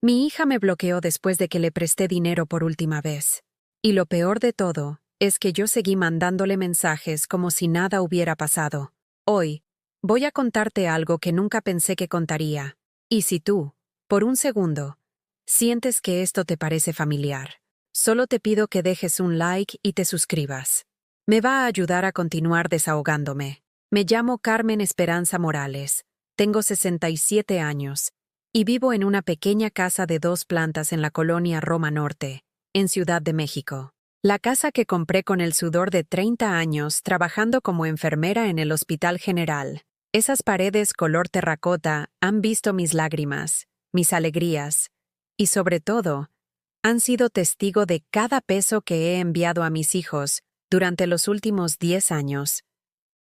Mi hija me bloqueó después de que le presté dinero por última vez. Y lo peor de todo es que yo seguí mandándole mensajes como si nada hubiera pasado. Hoy, voy a contarte algo que nunca pensé que contaría. Y si tú, por un segundo, sientes que esto te parece familiar, solo te pido que dejes un like y te suscribas. Me va a ayudar a continuar desahogándome. Me llamo Carmen Esperanza Morales, tengo 67 años, y vivo en una pequeña casa de 2 plantas en la colonia Roma Norte, en Ciudad de México. La casa que compré con el sudor de 30 años trabajando como enfermera en el Hospital General. Esas paredes color terracota han visto mis lágrimas, mis alegrías, y sobre todo, han sido testigo de cada peso que he enviado a mis hijos durante los últimos 10 años.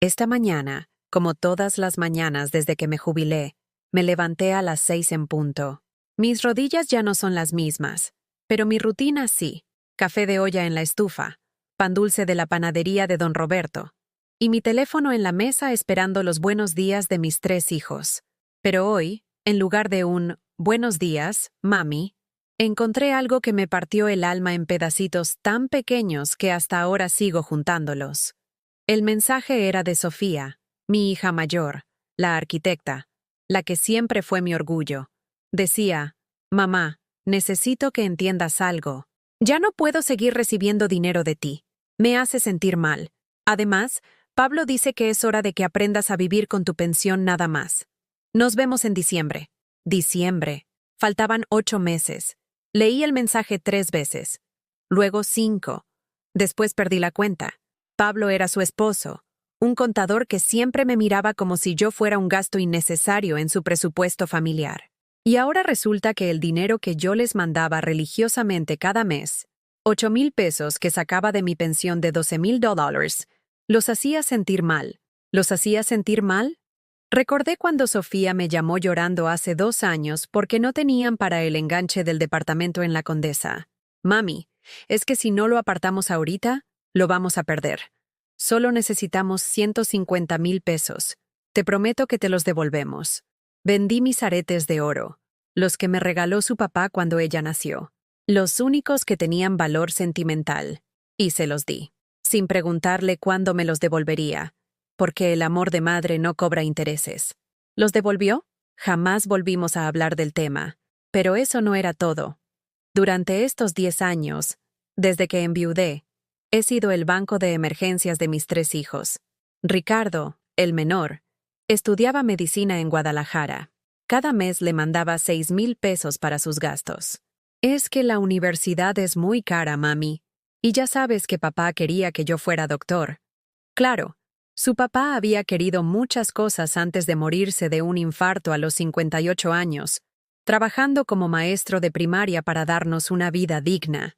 Esta mañana, como todas las mañanas desde que me jubilé, me levanté a las 6 en punto. Mis rodillas ya no son las mismas, pero mi rutina sí. Café de olla en la estufa, pan dulce de la panadería de don Roberto, y mi teléfono en la mesa esperando los buenos días de mis 3 hijos. Pero hoy, en lugar de un «buenos días, mami», encontré algo que me partió el alma en pedacitos tan pequeños que hasta ahora sigo juntándolos. El mensaje era de Sofía, mi hija mayor, la arquitecta, la que siempre fue mi orgullo. Decía: «Mamá, necesito que entiendas algo. Ya no puedo seguir recibiendo dinero de ti. Me hace sentir mal. Además, Pablo dice que es hora de que aprendas a vivir con tu pensión nada más. Nos vemos en diciembre». Diciembre. Faltaban 8 meses. Leí el mensaje 3 veces. Luego 5. Después perdí la cuenta. Pablo era su esposo, un contador que siempre me miraba como si yo fuera un gasto innecesario en su presupuesto familiar. Y ahora resulta que el dinero que yo les mandaba religiosamente cada mes, 8,000 pesos que sacaba de mi pensión de $12,000, los hacía sentir mal. ¿Los hacía sentir mal? Recordé cuando Sofía me llamó llorando hace 2 años porque no tenían para el enganche del departamento en la Condesa. «Mami, es que si no lo apartamos ahorita, lo vamos a perder. Solo necesitamos 150,000 pesos. Te prometo que te los devolvemos». Vendí mis aretes de oro, los que me regaló su papá cuando ella nació, los únicos que tenían valor sentimental, y se los di, sin preguntarle cuándo me los devolvería, porque el amor de madre no cobra intereses. ¿Los devolvió? Jamás volvimos a hablar del tema, pero eso no era todo. Durante estos 10 años, desde que enviudé, he sido el banco de emergencias de mis 3 hijos. Ricardo, el menor, estudiaba medicina en Guadalajara. Cada mes le mandaba 6,000 pesos para sus gastos. «Es que la universidad es muy cara, mami, y ya sabes que papá quería que yo fuera doctor». Claro, su papá había querido muchas cosas antes de morirse de un infarto a los 58 años, trabajando como maestro de primaria para darnos una vida digna.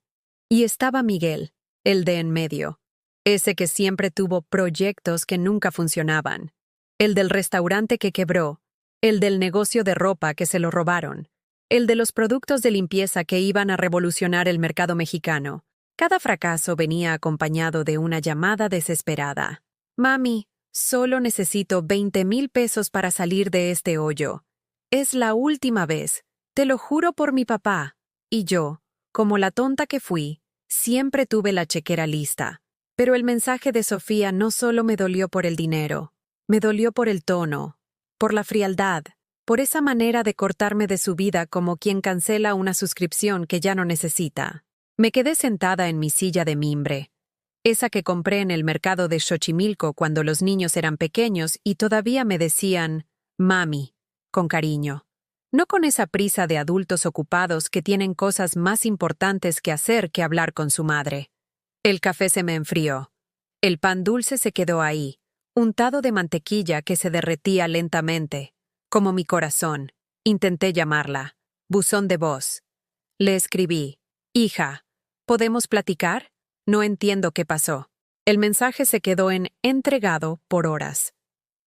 Y estaba Miguel, el de en medio, ese que siempre tuvo proyectos que nunca funcionaban. El del restaurante que quebró, el del negocio de ropa que se lo robaron, el de los productos de limpieza que iban a revolucionar el mercado mexicano. Cada fracaso venía acompañado de una llamada desesperada. «Mami, solo necesito 20,000 pesos para salir de este hoyo. Es la última vez, te lo juro por mi papá». Y yo, como la tonta que fui, siempre tuve la chequera lista. Pero el mensaje de Sofía no solo me dolió por el dinero. Me dolió por el tono, por la frialdad, por esa manera de cortarme de su vida como quien cancela una suscripción que ya no necesita. Me quedé sentada en mi silla de mimbre, esa que compré en el mercado de Xochimilco cuando los niños eran pequeños y todavía me decían «mami», con cariño. No con esa prisa de adultos ocupados que tienen cosas más importantes que hacer que hablar con su madre. El café se me enfrió. El pan dulce se quedó ahí, untado de mantequilla que se derretía lentamente, como mi corazón. Intenté llamarla. Buzón de voz. Le escribí: «Hija, ¿podemos platicar? No entiendo qué pasó». El mensaje se quedó en «entregado» por horas.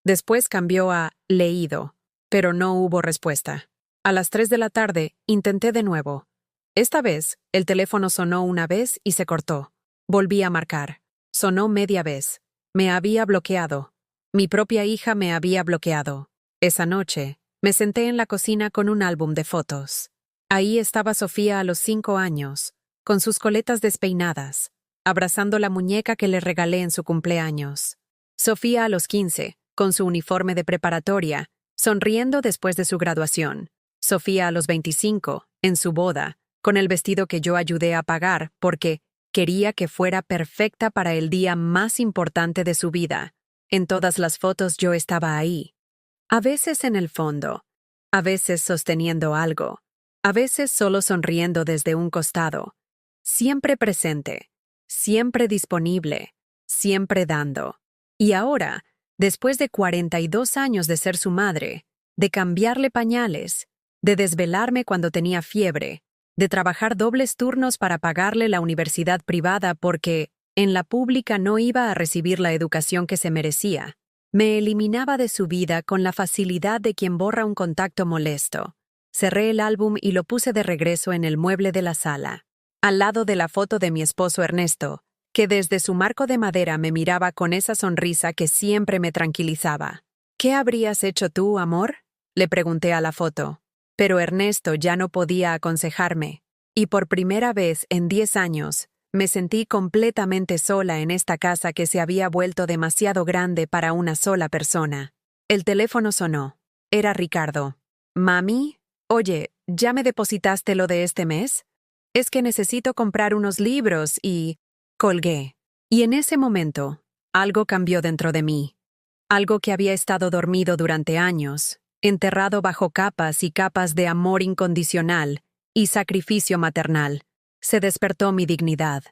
Después cambió a «leído», pero no hubo respuesta. A las 3 de la tarde intenté de nuevo. Esta vez, el teléfono sonó una vez y se cortó. Volví a marcar. Sonó media vez. Me había bloqueado. Mi propia hija me había bloqueado. Esa noche, me senté en la cocina con un álbum de fotos. Ahí estaba Sofía a los 5 años, con sus coletas despeinadas, abrazando la muñeca que le regalé en su cumpleaños. Sofía a los 15, con su uniforme de preparatoria, sonriendo después de su graduación. Sofía a los 25, en su boda, con el vestido que yo ayudé a pagar porque quería que fuera perfecta para el día más importante de su vida. En todas las fotos yo estaba ahí. A veces en el fondo, a veces sosteniendo algo, a veces solo sonriendo desde un costado. Siempre presente, siempre disponible, siempre dando. Y ahora, después de 42 años de ser su madre, de cambiarle pañales, de desvelarme cuando tenía fiebre, de trabajar dobles turnos para pagarle la universidad privada porque en la pública no iba a recibir la educación que se merecía, me eliminaba de su vida con la facilidad de quien borra un contacto molesto. Cerré el álbum y lo puse de regreso en el mueble de la sala, al lado de la foto de mi esposo Ernesto, que desde su marco de madera me miraba con esa sonrisa que siempre me tranquilizaba. ¿Qué habrías hecho tú, amor?, le pregunté a la foto. Pero Ernesto ya no podía aconsejarme, y por primera vez en 10 años, me sentí completamente sola en esta casa que se había vuelto demasiado grande para una sola persona. El teléfono sonó. Era Ricardo. «Mami, oye, ¿ya me depositaste lo de este mes? Es que necesito comprar unos libros y...» Colgué. Y en ese momento, algo cambió dentro de mí. Algo que había estado dormido durante años, enterrado bajo capas y capas de amor incondicional y sacrificio maternal. Se despertó mi dignidad.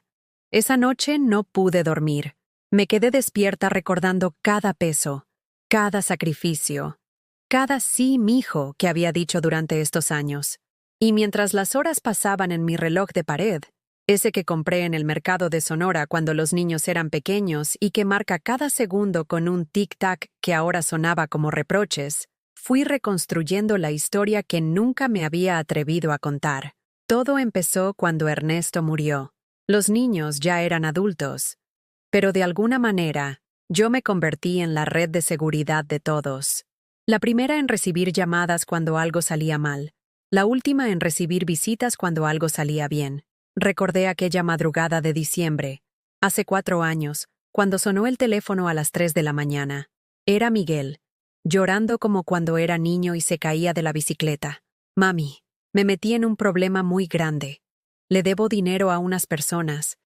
Esa noche no pude dormir. Me quedé despierta recordando cada peso, cada sacrificio, cada sí, mijo que había dicho durante estos años. Y mientras las horas pasaban en mi reloj de pared, ese que compré en el mercado de Sonora cuando los niños eran pequeños y que marca cada segundo con un tic-tac que ahora sonaba como reproches, fui reconstruyendo la historia que nunca me había atrevido a contar. Todo empezó cuando Ernesto murió. Los niños ya eran adultos. Pero de alguna manera, yo me convertí en la red de seguridad de todos. La primera en recibir llamadas cuando algo salía mal. La última en recibir visitas cuando algo salía bien. Recordé aquella madrugada de diciembre, hace 4 años, cuando sonó el teléfono a las 3 de la mañana. Era Miguel, llorando como cuando era niño y se caía de la bicicleta. «Mami, me metí en un problema muy grande. Le debo dinero a unas personas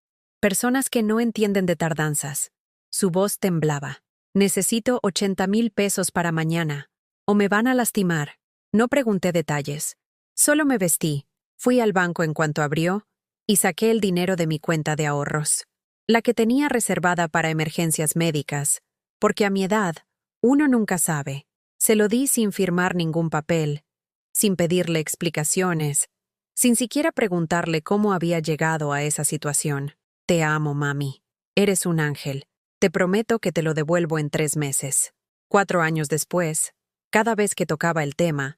que no entienden de tardanzas». Su voz temblaba. «Necesito 80,000 pesos para mañana, o me van a lastimar». No pregunté detalles. Solo me vestí, fui al banco en cuanto abrió, y saqué el dinero de mi cuenta de ahorros, la que tenía reservada para emergencias médicas, porque a mi edad, uno nunca sabe. Se lo di sin firmar ningún papel, sin pedirle explicaciones, sin siquiera preguntarle cómo había llegado a esa situación. «Te amo, mami. Eres un ángel. Te prometo que te lo devuelvo en 3 meses». 4 años después, cada vez que tocaba el tema,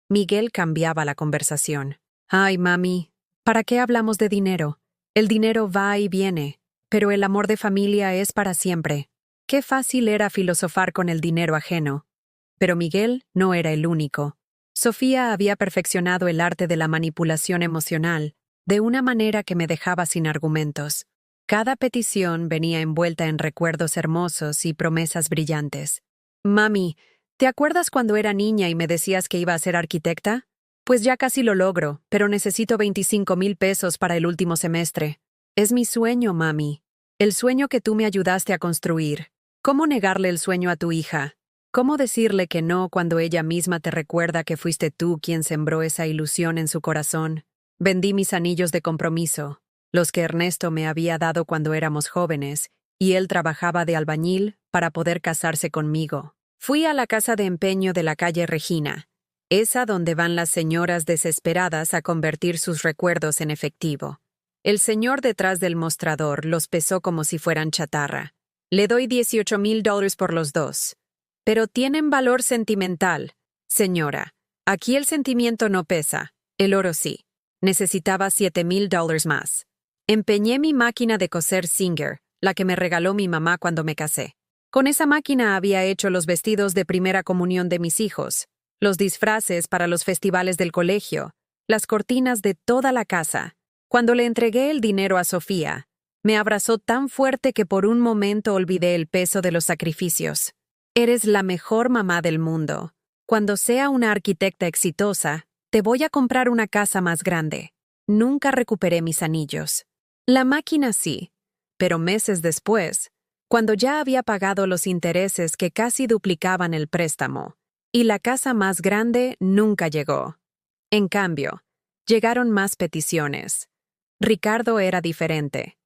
Miguel cambiaba la conversación. «Ay, mami, ¿para qué hablamos de dinero? El dinero va y viene, pero el amor de familia es para siempre». Qué fácil era filosofar con el dinero ajeno. Pero Miguel no era el único. Sofía había perfeccionado el arte de la manipulación emocional, de una manera que me dejaba sin argumentos. Cada petición venía envuelta en recuerdos hermosos y promesas brillantes. «Mami, ¿te acuerdas cuando era niña y me decías que iba a ser arquitecta? Pues ya casi lo logro, pero necesito 25,000 pesos para el último semestre. Es mi sueño, mami. El sueño que tú me ayudaste a construir. ¿Cómo negarle el sueño a tu hija? ¿Cómo decirle que no cuando ella misma te recuerda que fuiste tú quien sembró esa ilusión en su corazón? Vendí mis anillos de compromiso, los que Ernesto me había dado cuando éramos jóvenes, y él trabajaba de albañil para poder casarse conmigo. Fui a la casa de empeño de la calle Regina, esa donde van las señoras desesperadas a convertir sus recuerdos en efectivo. El señor detrás del mostrador los pesó como si fueran chatarra. «Le doy $18,000 por los dos. Pero tienen valor sentimental, señora. Aquí el sentimiento no pesa, el oro sí. Necesitaba $7,000 más». Empeñé mi máquina de coser Singer, la que me regaló mi mamá cuando me casé. Con esa máquina había hecho los vestidos de primera comunión de mis hijos, los disfraces para los festivales del colegio, las cortinas de toda la casa. Cuando le entregué el dinero a Sofía, me abrazó tan fuerte que por un momento olvidé el peso de los sacrificios. Eres la mejor mamá del mundo. Cuando sea una arquitecta exitosa, te voy a comprar una casa más grande. Nunca recuperé mis anillos. La máquina sí, pero meses después, cuando ya había pagado los intereses que casi duplicaban el préstamo, y la casa más grande nunca llegó. En cambio, llegaron más peticiones. Ricardo era diferente.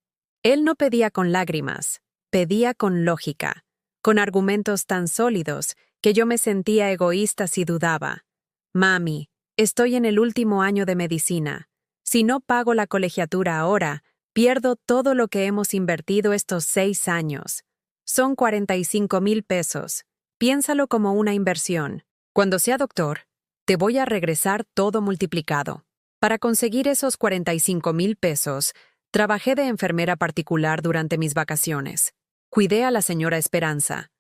Él no pedía con lágrimas, pedía con lógica, con argumentos tan sólidos que yo me sentía egoísta si dudaba. Mami, estoy en el último año de medicina. Si no pago la colegiatura ahora, pierdo todo lo que hemos invertido estos 6 años. Son 45,000 pesos. Piénsalo como una inversión. Cuando sea doctor, te voy a regresar todo multiplicado. Para conseguir esos 45,000 pesos, trabajé de enfermera particular durante mis vacaciones. Cuidé a la señora Esperanza,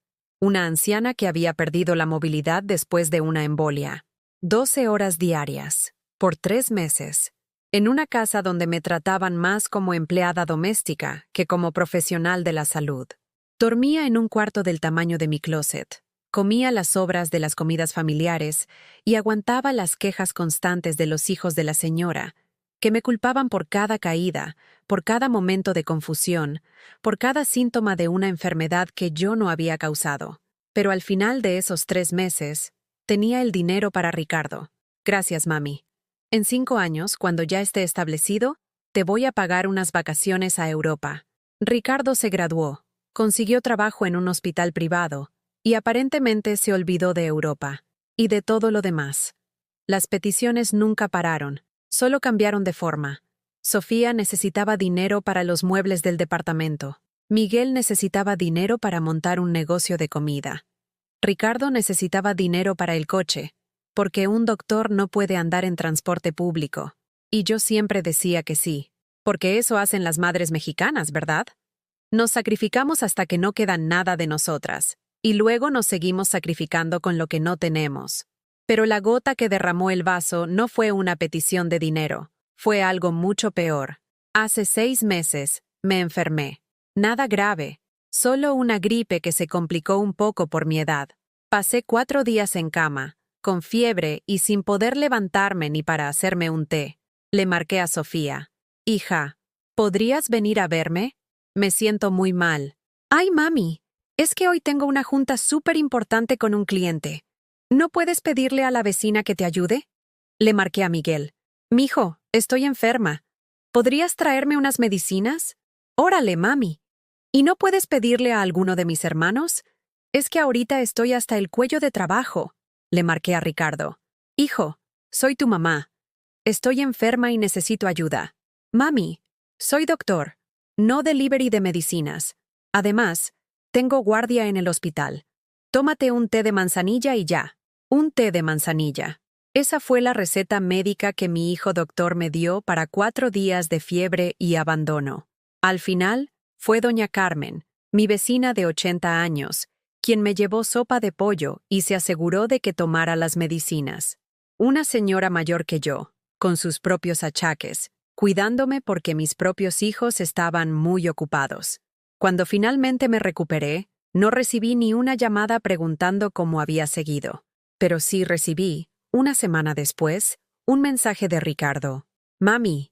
una anciana que había perdido la movilidad después de una embolia. 12 horas diarias, por 3 meses, en una casa donde me trataban más como empleada doméstica que como profesional de la salud. Dormía en un cuarto del tamaño de mi closet, comía las sobras de las comidas familiares y aguantaba las quejas constantes de los hijos de la señora, que me culpaban por cada caída, por cada momento de confusión, por cada síntoma de una enfermedad que yo no había causado. Pero al final de esos 3 meses, tenía el dinero para Ricardo. Gracias, mami. En 5 años, cuando ya esté establecido, te voy a pagar unas vacaciones a Europa. Ricardo se graduó, consiguió trabajo en un hospital privado y aparentemente se olvidó de Europa y de todo lo demás. Las peticiones nunca pararon, solo cambiaron de forma. Sofía necesitaba dinero para los muebles del departamento. Miguel necesitaba dinero para montar un negocio de comida. Ricardo necesitaba dinero para el coche, porque un doctor no puede andar en transporte público. Y yo siempre decía que sí, porque eso hacen las madres mexicanas, ¿verdad? Nos sacrificamos hasta que no queda nada de nosotras, y luego nos seguimos sacrificando con lo que no tenemos. Pero la gota que derramó el vaso no fue una petición de dinero, fue algo mucho peor. Hace 6 meses me enfermé. Nada grave, solo una gripe que se complicó un poco por mi edad. Pasé 4 días en cama, con fiebre y sin poder levantarme ni para hacerme un té. Le marqué a Sofía. Hija, ¿podrías venir a verme? Me siento muy mal. Ay, mami, es que hoy tengo una junta súper importante con un cliente. ¿No puedes pedirle a la vecina que te ayude? Le marqué a Miguel. Mijo, estoy enferma. ¿Podrías traerme unas medicinas? Órale, mami. ¿Y no puedes pedirle a alguno de mis hermanos? Es que ahorita estoy hasta el cuello de trabajo. Le marqué a Ricardo. Hijo, soy tu mamá. Estoy enferma y necesito ayuda. Mami, soy doctor, no delivery de medicinas. Además, tengo guardia en el hospital. Tómate un té de manzanilla y ya. Un té de manzanilla. Esa fue la receta médica que mi hijo doctor me dio para 4 días de fiebre y abandono. Al final, fue doña Carmen, mi vecina de 80 años, quien me llevó sopa de pollo y se aseguró de que tomara las medicinas. Una señora mayor que yo, con sus propios achaques, cuidándome porque mis propios hijos estaban muy ocupados. Cuando finalmente me recuperé, no recibí ni una llamada preguntando cómo había seguido. Pero sí recibí, una semana después, un mensaje de Ricardo. Mami,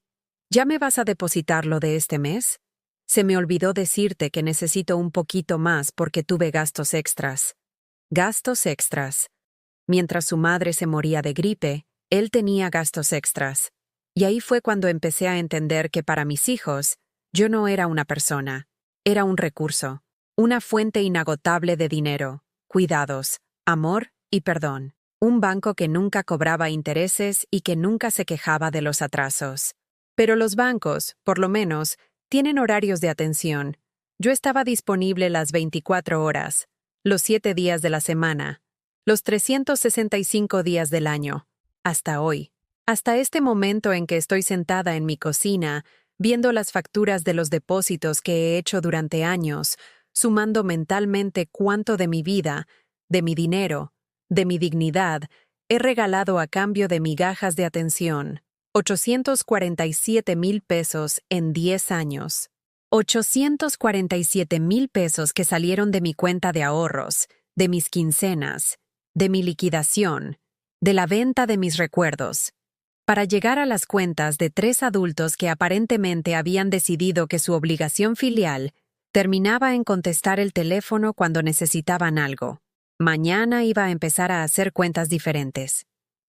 ¿ya me vas a depositar lo de este mes? Se me olvidó decirte que necesito un poquito más porque tuve gastos extras. Gastos extras. Mientras su madre se moría de gripe, él tenía gastos extras. Y ahí fue cuando empecé a entender que para mis hijos, yo no era una persona, era un recurso, una fuente inagotable de dinero, cuidados, amor y perdón. Un banco que nunca cobraba intereses y que nunca se quejaba de los atrasos. Pero los bancos, por lo menos, tienen horarios de atención. Yo estaba disponible las 24 horas, los 7 días de la semana, los 365 días del año, hasta hoy. Hasta este momento en que estoy sentada en mi cocina, viendo las facturas de los depósitos que he hecho durante años, sumando mentalmente cuánto de mi vida, de mi dinero, de mi dignidad, he regalado a cambio de migajas de atención. 847,000 pesos en 10 años. 847,000 pesos que salieron de mi cuenta de ahorros, de mis quincenas, de mi liquidación, de la venta de mis recuerdos, para llegar a las cuentas de 3 adultos que aparentemente habían decidido que su obligación filial terminaba en contestar el teléfono cuando necesitaban algo. Mañana iba a empezar a hacer cuentas diferentes.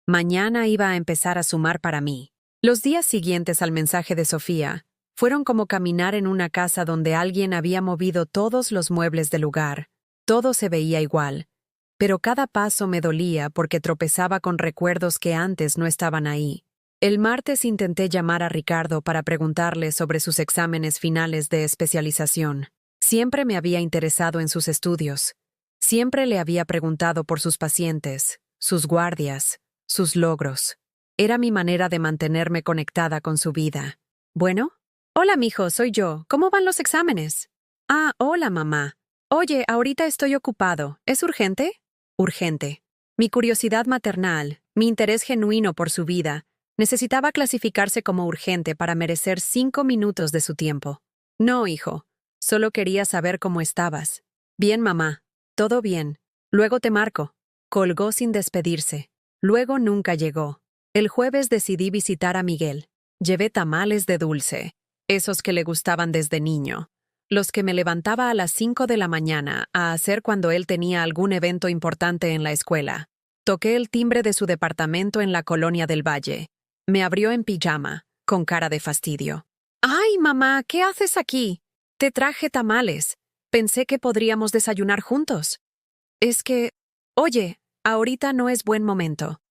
Mañana iba a empezar a sumar para mí. Los días siguientes al mensaje de Sofía fueron como caminar en una casa donde alguien había movido todos los muebles del lugar. Todo se veía igual, pero cada paso me dolía porque tropezaba con recuerdos que antes no estaban ahí. El martes intenté llamar a Ricardo para preguntarle sobre sus exámenes finales de especialización. Siempre me había interesado en sus estudios. Siempre le había preguntado por sus pacientes, sus guardias, sus logros. Era mi manera de mantenerme conectada con su vida. ¿Bueno? Hola, mijo, soy yo. ¿Cómo van los exámenes? Ah, hola, mamá. Oye, ahorita estoy ocupado. ¿Es urgente? Urgente. Mi curiosidad maternal, mi interés genuino por su vida, necesitaba clasificarse como urgente para merecer 5 minutos de su tiempo. No, hijo. Solo quería saber cómo estabas. Bien, mamá. Todo bien. Luego te marco. Colgó sin despedirse. Luego nunca llegó. El jueves decidí visitar a Miguel. Llevé tamales de dulce, esos que le gustaban desde niño, los que me levantaba a las 5 de la mañana a hacer cuando él tenía algún evento importante en la escuela. Toqué el timbre de su departamento en la Colonia del Valle. Me abrió en pijama, con cara de fastidio. ¡Ay, mamá! ¿Qué haces aquí? Te traje tamales. Pensé que podríamos desayunar juntos. Es que... Oye, ahorita no es buen momento.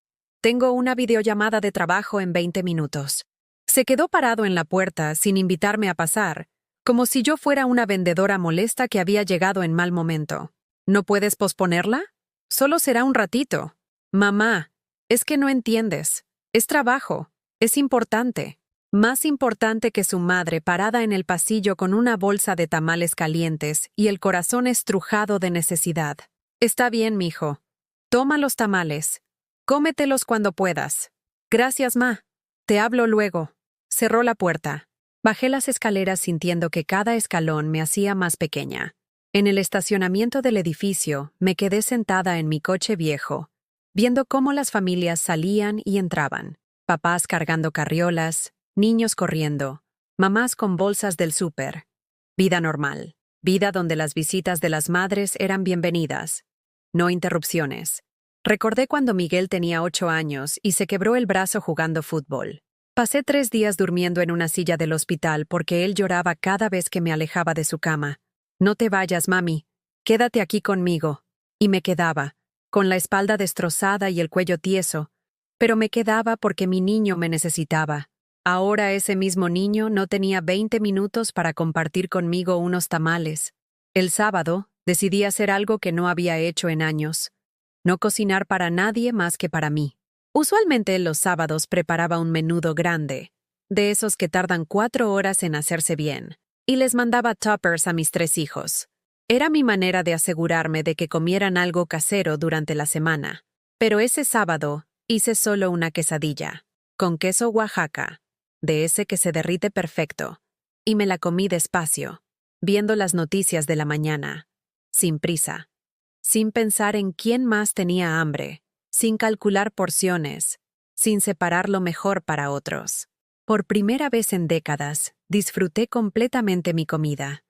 Tengo una videollamada de trabajo en 20 minutos. Se quedó parado en la puerta sin invitarme a pasar, como si yo fuera una vendedora molesta que había llegado en mal momento. ¿No puedes posponerla? Solo será un ratito. Mamá, es que no entiendes. Es trabajo. Es importante. Más importante que su madre parada en el pasillo con una bolsa de tamales calientes y el corazón estrujado de necesidad. Está bien, mijo. Toma los tamales. Cómetelos cuando puedas. Gracias, ma. Te hablo luego. Cerró la puerta. Bajé las escaleras sintiendo que cada escalón me hacía más pequeña. En el estacionamiento del edificio me quedé sentada en mi coche viejo, viendo cómo las familias salían y entraban. Papás cargando carriolas, niños corriendo, mamás con bolsas del súper. Vida normal. Vida donde las visitas de las madres eran bienvenidas. No interrupciones. Recordé cuando Miguel tenía 8 años y se quebró el brazo jugando fútbol. Pasé 3 días durmiendo en una silla del hospital porque él lloraba cada vez que me alejaba de su cama. No te vayas, mami. Quédate aquí conmigo. Y me quedaba, con la espalda destrozada y el cuello tieso. Pero me quedaba porque mi niño me necesitaba. Ahora ese mismo niño no tenía 20 minutos para compartir conmigo unos tamales. El sábado decidí hacer algo que no había hecho en años. No cocinar para nadie más que para mí. Usualmente los sábados preparaba un menudo grande, de esos que tardan 4 horas en hacerse bien, y les mandaba tuppers a mis 3 hijos. Era mi manera de asegurarme de que comieran algo casero durante la semana. Pero ese sábado hice solo una quesadilla, con queso Oaxaca, de ese que se derrite perfecto, y me la comí despacio, viendo las noticias de la mañana, sin prisa, sin pensar en quién más tenía hambre, sin calcular porciones, sin separar lo mejor para otros. Por primera vez en décadas, disfruté completamente mi comida.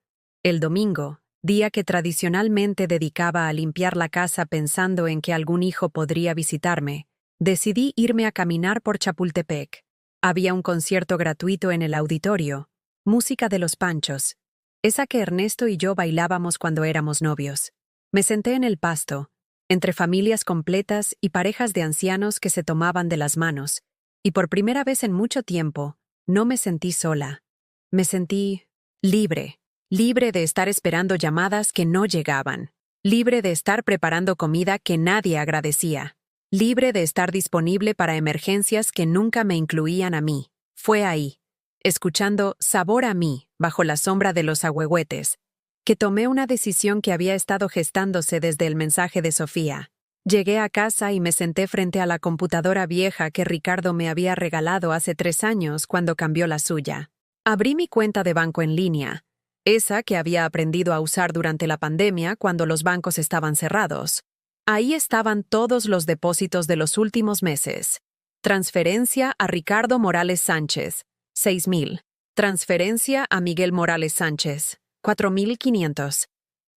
El domingo, día que tradicionalmente dedicaba a limpiar la casa pensando en que algún hijo podría visitarme, decidí irme a caminar por Chapultepec. Había un concierto gratuito en el auditorio, música de Los Panchos, esa que Ernesto y yo bailábamos cuando éramos novios. Me senté en el pasto, entre familias completas y parejas de ancianos que se tomaban de las manos, y por primera vez en mucho tiempo, no me sentí sola. Me sentí libre, libre de estar esperando llamadas que no llegaban, libre de estar preparando comida que nadie agradecía, libre de estar disponible para emergencias que nunca me incluían a mí. Fue ahí, escuchando Sabor a mí, bajo la sombra de los ahuehuetes, que tomé una decisión que había estado gestándose desde el mensaje de Sofía. Llegué a casa y me senté frente a la computadora vieja que Ricardo me había regalado hace 3 años cuando cambió la suya. Abrí mi cuenta de banco en línea, esa que había aprendido a usar durante la pandemia cuando los bancos estaban cerrados. Ahí estaban todos los depósitos de los últimos meses. Transferencia a Ricardo Morales Sánchez, 6,000. Transferencia a Miguel Morales Sánchez, 4,500.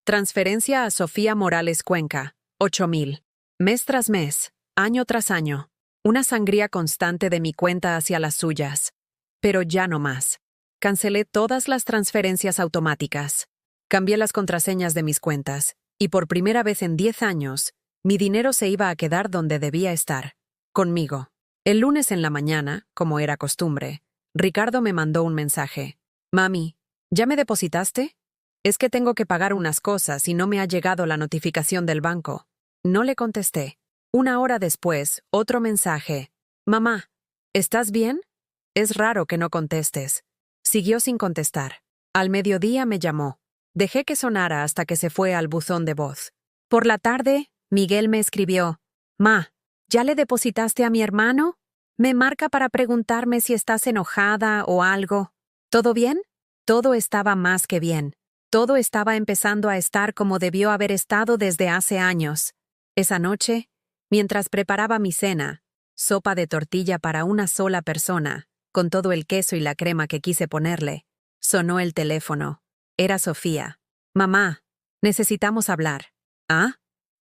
Transferencia a Sofía Morales Cuenca, 8,000. Mes tras mes, año tras año, una sangría constante de mi cuenta hacia las suyas. Pero ya no más. Cancelé todas las transferencias automáticas. Cambié las contraseñas de mis cuentas, y por primera vez en 10 años, mi dinero se iba a quedar donde debía estar, conmigo. El lunes en la mañana, como era costumbre, Ricardo me mandó un mensaje. Mami, ¿ya me depositaste? Es que tengo que pagar unas cosas y no me ha llegado la notificación del banco. No le contesté. 1 hora después, otro mensaje. Mamá, ¿estás bien? Es raro que no contestes. Siguió sin contestar. Al mediodía me llamó. Dejé que sonara hasta que se fue al buzón de voz. Por la tarde, Miguel me escribió. Ma, ¿ya le depositaste a mi hermano? Me marca para preguntarme si estás enojada o algo. ¿Todo bien? Todo estaba más que bien. Todo estaba empezando a estar como debió haber estado desde hace años. Esa noche, mientras preparaba mi cena, sopa de tortilla para una sola persona, con todo el queso y la crema que quise ponerle, sonó el teléfono. Era Sofía. Mamá, necesitamos hablar. ¿Ah?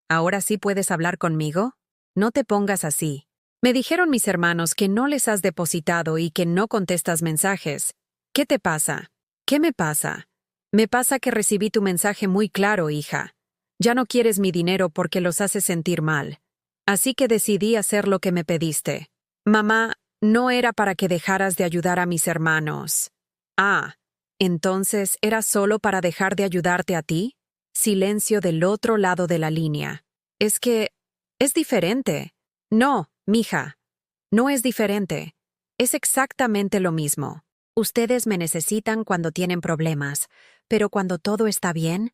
¿Ahora sí puedes hablar conmigo? No te pongas así. Me dijeron mis hermanos que no les has depositado y que no contestas mensajes. ¿Qué te pasa? ¿Qué me pasa? Me pasa que recibí tu mensaje muy claro, hija. Ya no quieres mi dinero porque los haces sentir mal. Así que decidí hacer lo que me pediste. Mamá, no era para que dejaras de ayudar a mis hermanos. Ah, ¿entonces era solo para dejar de ayudarte a ti? Silencio del otro lado de la línea. Es que es diferente. No, mija. No es diferente. Es exactamente lo mismo. Ustedes me necesitan cuando tienen problemas, pero cuando todo está bien,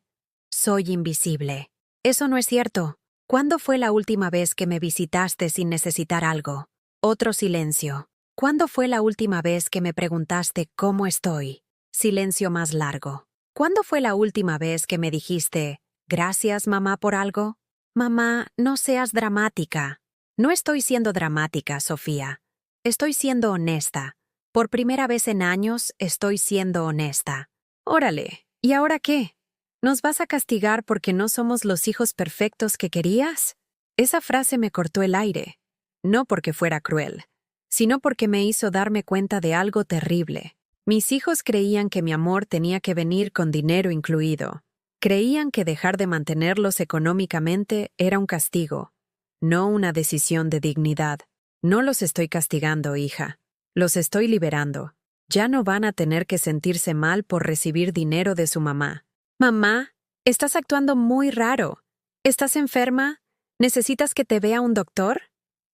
soy invisible. Eso no es cierto. ¿Cuándo fue la última vez que me visitaste sin necesitar algo? Otro silencio. ¿Cuándo fue la última vez que me preguntaste cómo estoy? Silencio más largo. ¿Cuándo fue la última vez que me dijiste, gracias, mamá, por algo? Mamá, no seas dramática. No estoy siendo dramática, Sofía. Estoy siendo honesta. Por primera vez en años, estoy siendo honesta. Órale, ¿y ahora qué? ¿Nos vas a castigar porque no somos los hijos perfectos que querías? Esa frase me cortó el aire. No porque fuera cruel, sino porque me hizo darme cuenta de algo terrible. Mis hijos creían que mi amor tenía que venir con dinero incluido. Creían que dejar de mantenerlos económicamente era un castigo, no una decisión de dignidad. No los estoy castigando, hija. Los estoy liberando. Ya no van a tener que sentirse mal por recibir dinero de su mamá. Mamá, estás actuando muy raro. ¿Estás enferma? ¿Necesitas que te vea un doctor?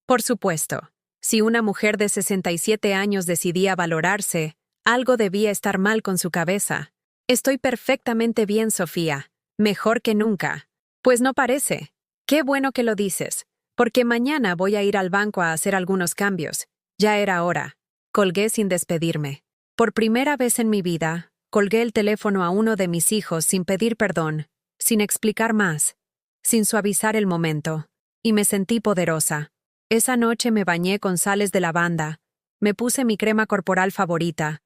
Por supuesto. Si una mujer de 67 años decidía valorarse, algo debía estar mal con su cabeza. Estoy perfectamente bien, Sofía. Mejor que nunca. Pues no parece. Qué bueno que lo dices, porque mañana voy a ir al banco a hacer algunos cambios. Ya era hora. Colgué sin despedirme. Por primera vez en mi vida, colgué el teléfono a uno de mis hijos sin pedir perdón, sin explicar más, sin suavizar el momento, y me sentí poderosa. Esa noche me bañé con sales de lavanda, me puse mi crema corporal favorita,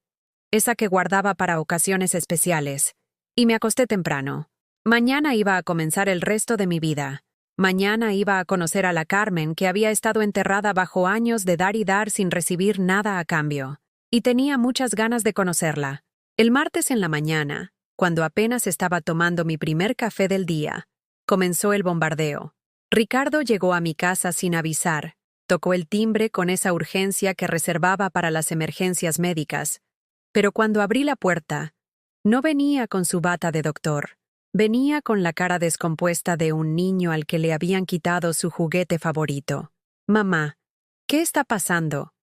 esa que guardaba para ocasiones especiales, y me acosté temprano. Mañana iba a comenzar el resto de mi vida. Mañana iba a conocer a la Carmen que había estado enterrada bajo años de dar y dar sin recibir nada a cambio. Y tenía muchas ganas de conocerla. El martes en la mañana, cuando apenas estaba tomando mi primer café del día, comenzó el bombardeo. Ricardo llegó a mi casa sin avisar. Tocó el timbre con esa urgencia que reservaba para las emergencias médicas. Pero cuando abrí la puerta, no venía con su bata de doctor. Venía con la cara descompuesta de un niño al que le habían quitado su juguete favorito. Mamá, ¿qué está pasando?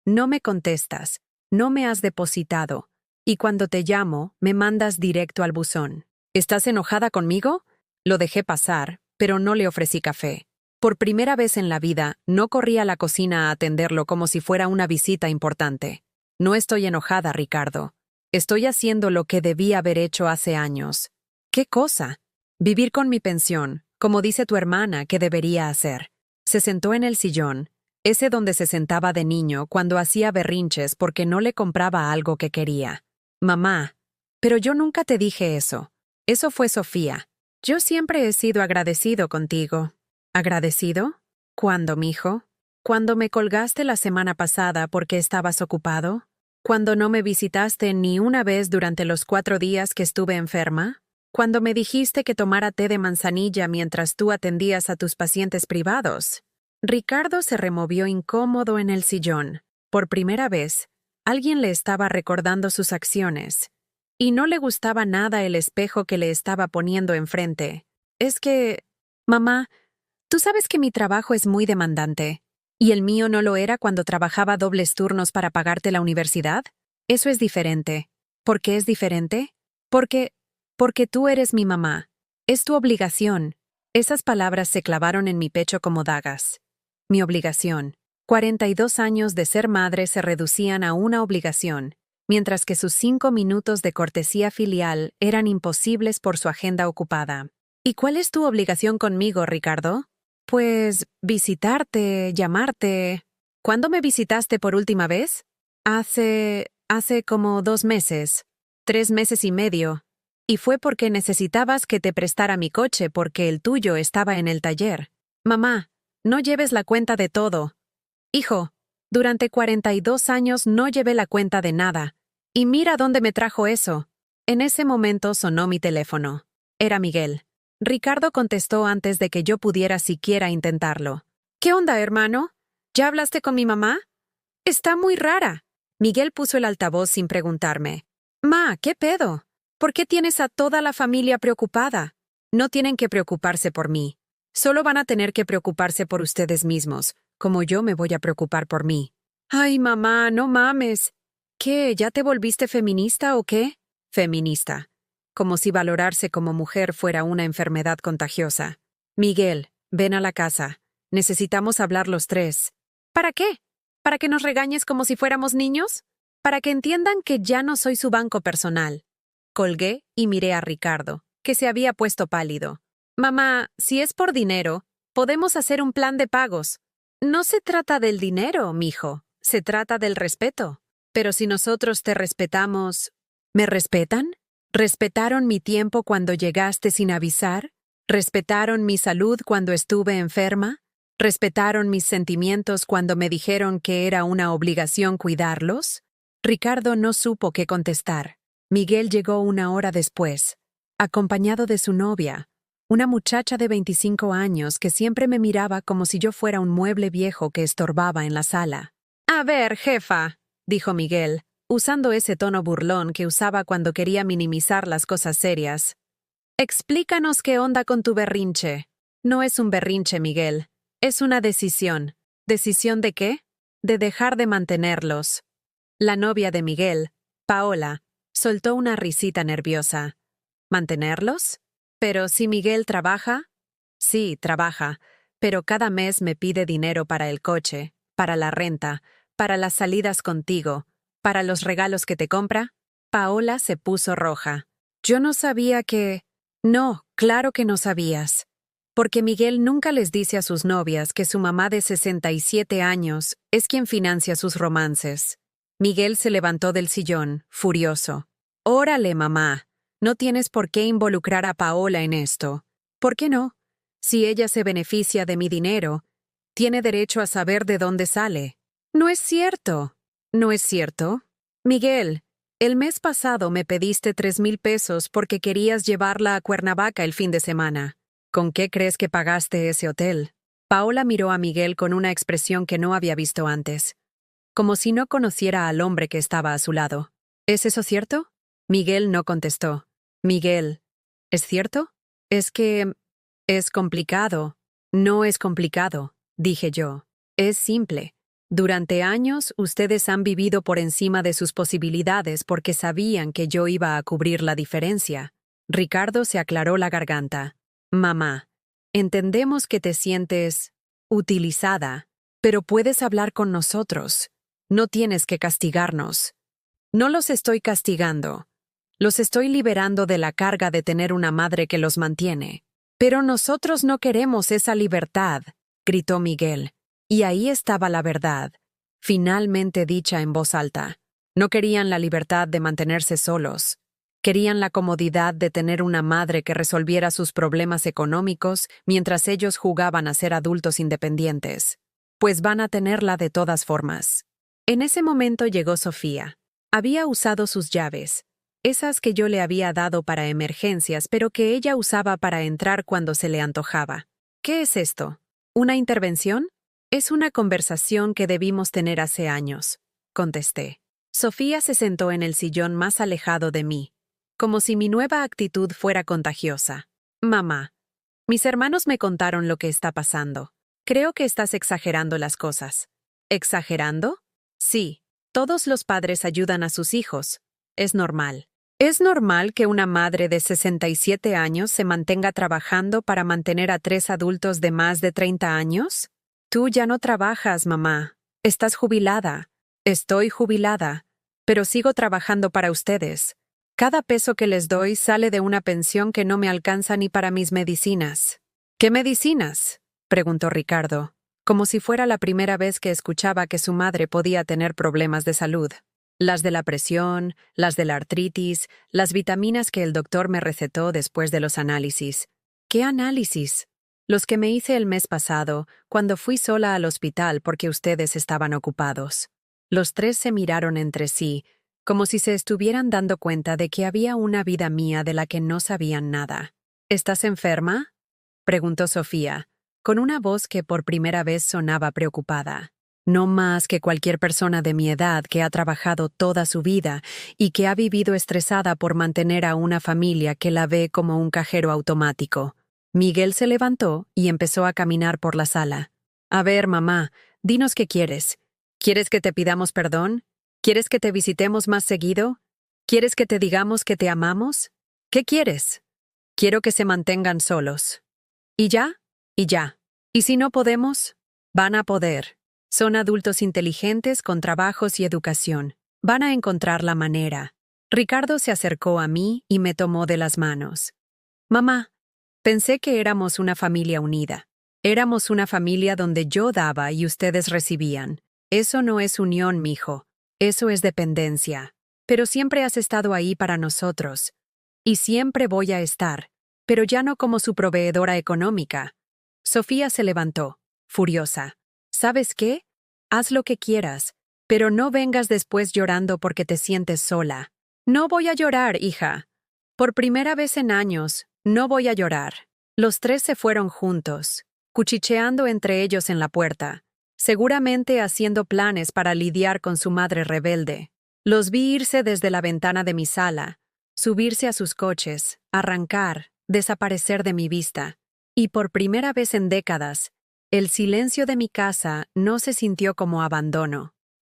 No me contestas, no me has depositado, y cuando te llamo, me mandas directo al buzón. ¿Estás enojada conmigo? Lo dejé pasar, pero no le ofrecí café. Por primera vez en la vida, no corrí a la cocina a atenderlo como si fuera una visita importante. No estoy enojada, Ricardo. Estoy haciendo lo que debí haber hecho hace años. ¿Qué cosa? Vivir con mi pensión, como dice tu hermana que debería hacer. Se sentó en el sillón, ese donde se sentaba de niño cuando hacía berrinches porque no le compraba algo que quería. Mamá, pero yo nunca te dije eso. Eso fue Sofía. Yo siempre he sido agradecido contigo. ¿Agradecido? ¿Cuándo, mijo? ¿Cuándo me colgaste la semana pasada porque estabas ocupado? ¿Cuándo no me visitaste ni una vez durante los 4 días que estuve enferma? ¿Cuándo me dijiste que tomara té de manzanilla mientras tú atendías a tus pacientes privados? Ricardo se removió incómodo en el sillón. Por primera vez, alguien le estaba recordando sus acciones. Y no le gustaba nada el espejo que le estaba poniendo enfrente. Es que... Mamá, tú sabes que mi trabajo es muy demandante. ¿Y el mío no lo era cuando trabajaba dobles turnos para pagarte la universidad? Eso es diferente. ¿Por qué es diferente? Porque tú eres mi mamá. Es tu obligación. Esas palabras se clavaron en mi pecho como dagas. Mi obligación. 42 años de ser madre se reducían a una obligación, mientras que sus 5 minutos de cortesía filial eran imposibles por su agenda ocupada. ¿Y cuál es tu obligación conmigo, Ricardo? Pues visitarte, llamarte. ¿Cuándo me visitaste por última vez? Hace como 2 meses, 3 meses y medio. Y fue porque necesitabas que te prestara mi coche porque el tuyo estaba en el taller. Mamá, no lleves la cuenta de todo. Hijo, durante 42 años no llevé la cuenta de nada. Y mira dónde me trajo eso. En ese momento sonó mi teléfono. Era Miguel. Ricardo contestó antes de que yo pudiera siquiera intentarlo. ¿Qué onda, hermano? ¿Ya hablaste con mi mamá? Está muy rara. Miguel puso el altavoz sin preguntarme. Ma, ¿qué pedo? ¿Por qué tienes a toda la familia preocupada? No tienen que preocuparse por mí. Solo van a tener que preocuparse por ustedes mismos, como yo me voy a preocupar por mí. Ay, mamá, no mames. ¿Qué? ¿Ya te volviste feminista o qué? Feminista. Como si valorarse como mujer fuera una enfermedad contagiosa. Miguel, ven a la casa. Necesitamos hablar los tres. ¿Para qué? ¿Para que nos regañes como si fuéramos niños? Para que entiendan que ya no soy su banco personal. Colgué y miré a Ricardo, que se había puesto pálido. Mamá, si es por dinero, podemos hacer un plan de pagos. No se trata del dinero, mijo. Se trata del respeto. Pero si nosotros te respetamos... ¿Me respetan? ¿Respetaron mi tiempo cuando llegaste sin avisar? ¿Respetaron mi salud cuando estuve enferma? ¿Respetaron mis sentimientos cuando me dijeron que era una obligación cuidarlos? Ricardo no supo qué contestar. Miguel llegó 1 hora después, acompañado de su novia, una muchacha de 25 años que siempre me miraba como si yo fuera un mueble viejo que estorbaba en la sala. A ver, jefa, dijo Miguel, usando ese tono burlón que usaba cuando quería minimizar las cosas serias. Explícanos qué onda con tu berrinche. No es un berrinche, Miguel. Es una decisión. ¿Decisión de qué? De dejar de mantenerlos. La novia de Miguel, Paola, soltó una risita nerviosa. ¿Mantenerlos? ¿Pero si Miguel trabaja? Sí, trabaja, pero cada mes me pide dinero para el coche, para la renta, para las salidas contigo, para los regalos que te compra. Paola se puso roja. Yo no sabía que... No, claro que no sabías. Porque Miguel nunca les dice a sus novias que su mamá de 67 años es quien financia sus romances. Miguel se levantó del sillón, furioso. Órale, mamá. No tienes por qué involucrar a Paola en esto. ¿Por qué no? Si ella se beneficia de mi dinero, tiene derecho a saber de dónde sale. No es cierto. ¿No es cierto? Miguel, el mes pasado me pediste 3,000 pesos porque querías llevarla a Cuernavaca el fin de semana. ¿Con qué crees que pagaste ese hotel? Paola miró a Miguel con una expresión que no había visto antes, como si no conociera al hombre que estaba a su lado. ¿Es eso cierto? Miguel no contestó. Miguel, ¿es cierto? Es que... es complicado. No es complicado, dije yo. Es simple. Durante años ustedes han vivido por encima de sus posibilidades porque sabían que yo iba a cubrir la diferencia. Ricardo se aclaró la garganta. Mamá, entendemos que te sientes utilizada, pero puedes hablar con nosotros. No tienes que castigarnos. No los estoy castigando. Los estoy liberando de la carga de tener una madre que los mantiene. Pero nosotros no queremos esa libertad, gritó Miguel. Y ahí estaba la verdad, finalmente dicha en voz alta. No querían la libertad de mantenerse solos. Querían la comodidad de tener una madre que resolviera sus problemas económicos mientras ellos jugaban a ser adultos independientes. Pues van a tenerla de todas formas. En ese momento llegó Sofía. Había usado sus llaves, esas que yo le había dado para emergencias, pero que ella usaba para entrar cuando se le antojaba. ¿Qué es esto? ¿Una intervención? Es una conversación que debimos tener hace años, contesté. Sofía se sentó en el sillón más alejado de mí, como si mi nueva actitud fuera contagiosa. Mamá, mis hermanos me contaron lo que está pasando. Creo que estás exagerando las cosas. ¿Exagerando? Sí, todos los padres ayudan a sus hijos. Es normal. ¿Es normal que una madre de 67 años se mantenga trabajando para mantener a 3 adultos de más de 30 años? Tú ya no trabajas, mamá. Estás jubilada. Estoy jubilada, pero sigo trabajando para ustedes. Cada peso que les doy sale de una pensión que no me alcanza ni para mis medicinas. ¿Qué medicinas?, preguntó Ricardo, como si fuera la primera vez que escuchaba que su madre podía tener problemas de salud. Las de la presión, las de la artritis, las vitaminas que el doctor me recetó después de los análisis. ¿Qué análisis? Los que me hice el mes pasado, cuando fui sola al hospital porque ustedes estaban ocupados. Los 3 se miraron entre sí, como si se estuvieran dando cuenta de que había una vida mía de la que no sabían nada. ¿Estás enferma?, preguntó Sofía, con una voz que por primera vez sonaba preocupada. No más que cualquier persona de mi edad que ha trabajado toda su vida y que ha vivido estresada por mantener a una familia que la ve como un cajero automático. Miguel se levantó y empezó a caminar por la sala. A ver, mamá, dinos qué quieres. ¿Quieres que te pidamos perdón? ¿Quieres que te visitemos más seguido? ¿Quieres que te digamos que te amamos? ¿Qué quieres? Quiero que se mantengan solos. ¿Y ya? Y ya. ¿Y si no podemos? Van a poder. Son adultos inteligentes con trabajos y educación. Van a encontrar la manera. Ricardo se acercó a mí y me tomó de las manos. Mamá, pensé que éramos una familia unida. Éramos una familia donde yo daba y ustedes recibían. Eso no es unión, mijo. Eso es dependencia. Pero siempre has estado ahí para nosotros. Y siempre voy a estar. Pero ya no como su proveedora económica. Sofía se levantó, furiosa. ¿Sabes qué? Haz lo que quieras, pero no vengas después llorando porque te sientes sola. No voy a llorar, hija. Por primera vez en años, no voy a llorar. Los 3 se fueron juntos, cuchicheando entre ellos en la puerta, seguramente haciendo planes para lidiar con su madre rebelde. Los vi irse desde la ventana de mi sala, subirse a sus coches, arrancar, desaparecer de mi vista. Y por primera vez en décadas, el silencio de mi casa no se sintió como abandono.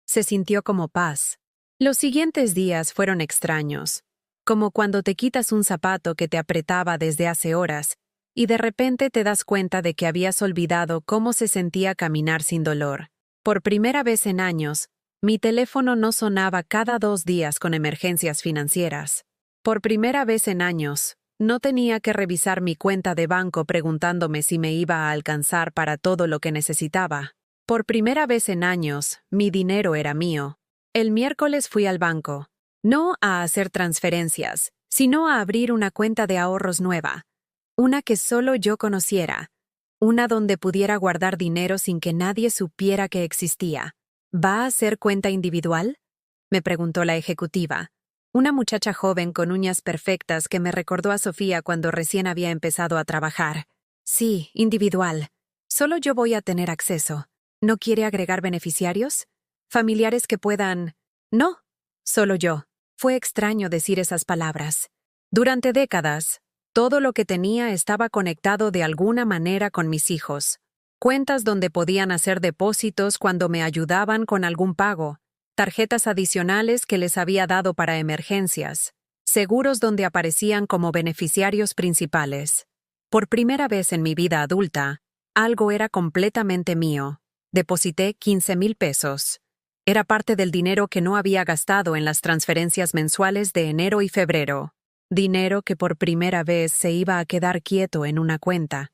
Se sintió como paz. Los siguientes días fueron extraños, como cuando te quitas un zapato que te apretaba desde hace horas y de repente te das cuenta de que habías olvidado cómo se sentía caminar sin dolor. Por primera vez en años, mi teléfono no sonaba cada 2 días con emergencias financieras. Por primera vez en años, no tenía que revisar mi cuenta de banco preguntándome si me iba a alcanzar para todo lo que necesitaba. Por primera vez en años, mi dinero era mío. El miércoles fui al banco, no a hacer transferencias, sino a abrir una cuenta de ahorros nueva. Una que solo yo conociera. Una donde pudiera guardar dinero sin que nadie supiera que existía. ¿Va a ser cuenta individual?, me preguntó la ejecutiva. Una muchacha joven con uñas perfectas que me recordó a Sofía cuando recién había empezado a trabajar. Sí, individual. Solo yo voy a tener acceso. ¿No quiere agregar beneficiarios? ¿Familiares que puedan...? No, solo yo. Fue extraño decir esas palabras. Durante décadas, todo lo que tenía estaba conectado de alguna manera con mis hijos. Cuentas donde podían hacer depósitos cuando me ayudaban con algún pago. Tarjetas adicionales que les había dado para emergencias, seguros donde aparecían como beneficiarios principales. Por primera vez en mi vida adulta, Algo era completamente mío. Deposité 15,000 pesos. Era parte del dinero que no había gastado en las transferencias mensuales de enero y febrero. Dinero que por primera vez se iba a quedar quieto en una cuenta,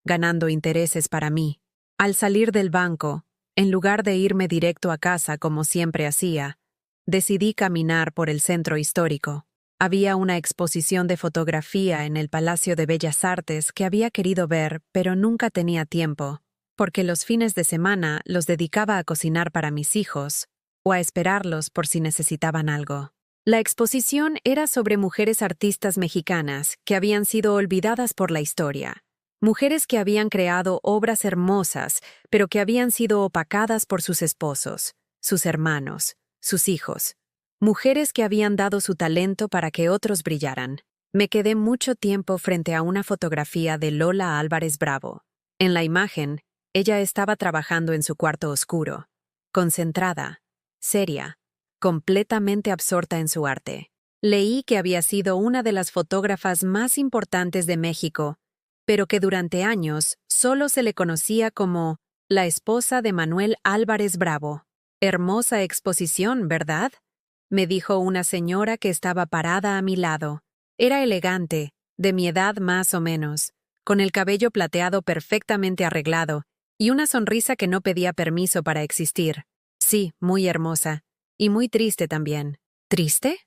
ganando intereses para mí. Al salir del banco, en lugar de irme directo a casa como siempre hacía, decidí caminar por el centro histórico. Había una exposición de fotografía en el Palacio de Bellas Artes que había querido ver, pero nunca tenía tiempo, porque los fines de semana los dedicaba a cocinar para mis hijos o a esperarlos por si necesitaban algo. La exposición era sobre mujeres artistas mexicanas que habían sido olvidadas por la historia. Mujeres que habían creado obras hermosas, pero que habían sido opacadas por sus esposos, sus hermanos, sus hijos. Mujeres que habían dado su talento para que otros brillaran. Me quedé mucho tiempo frente a una fotografía de Lola Álvarez Bravo. En la imagen, ella estaba trabajando en su cuarto oscuro, concentrada, seria, completamente absorta en su arte. Leí que había sido una de las fotógrafas más importantes de México, pero que durante años solo se le conocía como la esposa de Manuel Álvarez Bravo. Hermosa exposición, ¿verdad?, me dijo una señora que estaba parada a mi lado. Era elegante, de mi edad más o menos, con el cabello plateado perfectamente arreglado y una sonrisa que no pedía permiso para existir. Sí, muy hermosa. Y muy triste también. ¿Triste?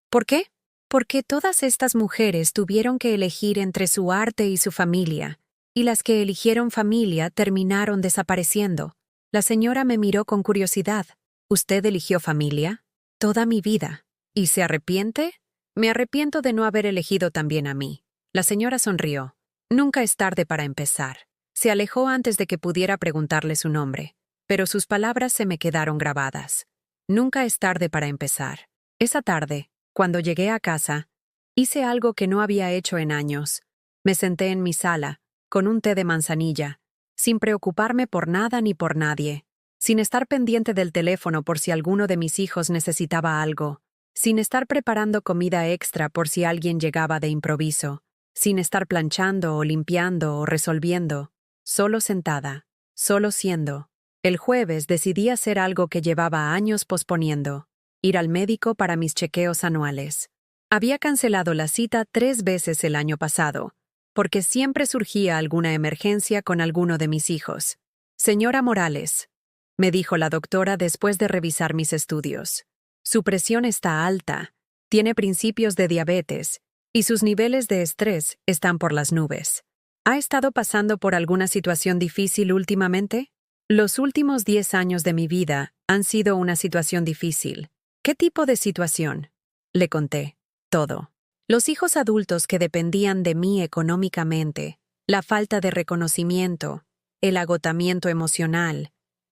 ¿Por qué? Porque todas estas mujeres tuvieron que elegir entre su arte y su familia, y las que eligieron familia terminaron desapareciendo. La señora me miró con curiosidad. ¿Usted eligió familia? Toda mi vida. ¿Y se arrepiente? Me arrepiento de no haber elegido también a mí. La señora sonrió. Nunca es tarde para empezar. Se alejó antes de que pudiera preguntarle su nombre, pero sus palabras se me quedaron grabadas. Nunca es tarde para empezar. Esa tarde, cuando llegué a casa, hice algo que no había hecho en años. Me senté en mi sala, con un té de manzanilla, sin preocuparme por nada ni por nadie, sin estar pendiente del teléfono por si alguno de mis hijos necesitaba algo, sin estar preparando comida extra por si alguien llegaba de improviso, sin estar planchando o limpiando o resolviendo, solo sentada, solo siendo. El jueves decidí hacer algo que llevaba años posponiendo, ir al médico para mis chequeos anuales. Había cancelado la cita 3 veces el año pasado, porque siempre surgía alguna emergencia con alguno de mis hijos. Señora Morales, me dijo la doctora después de revisar mis estudios. Su presión está alta, tiene principios de diabetes, y sus niveles de estrés están por las nubes. ¿Ha estado pasando por alguna situación difícil últimamente? Los últimos 10 años de mi vida han sido una situación difícil. ¿Qué tipo de situación? Le conté. Todo. Los hijos adultos que dependían de mí económicamente, la falta de reconocimiento, el agotamiento emocional,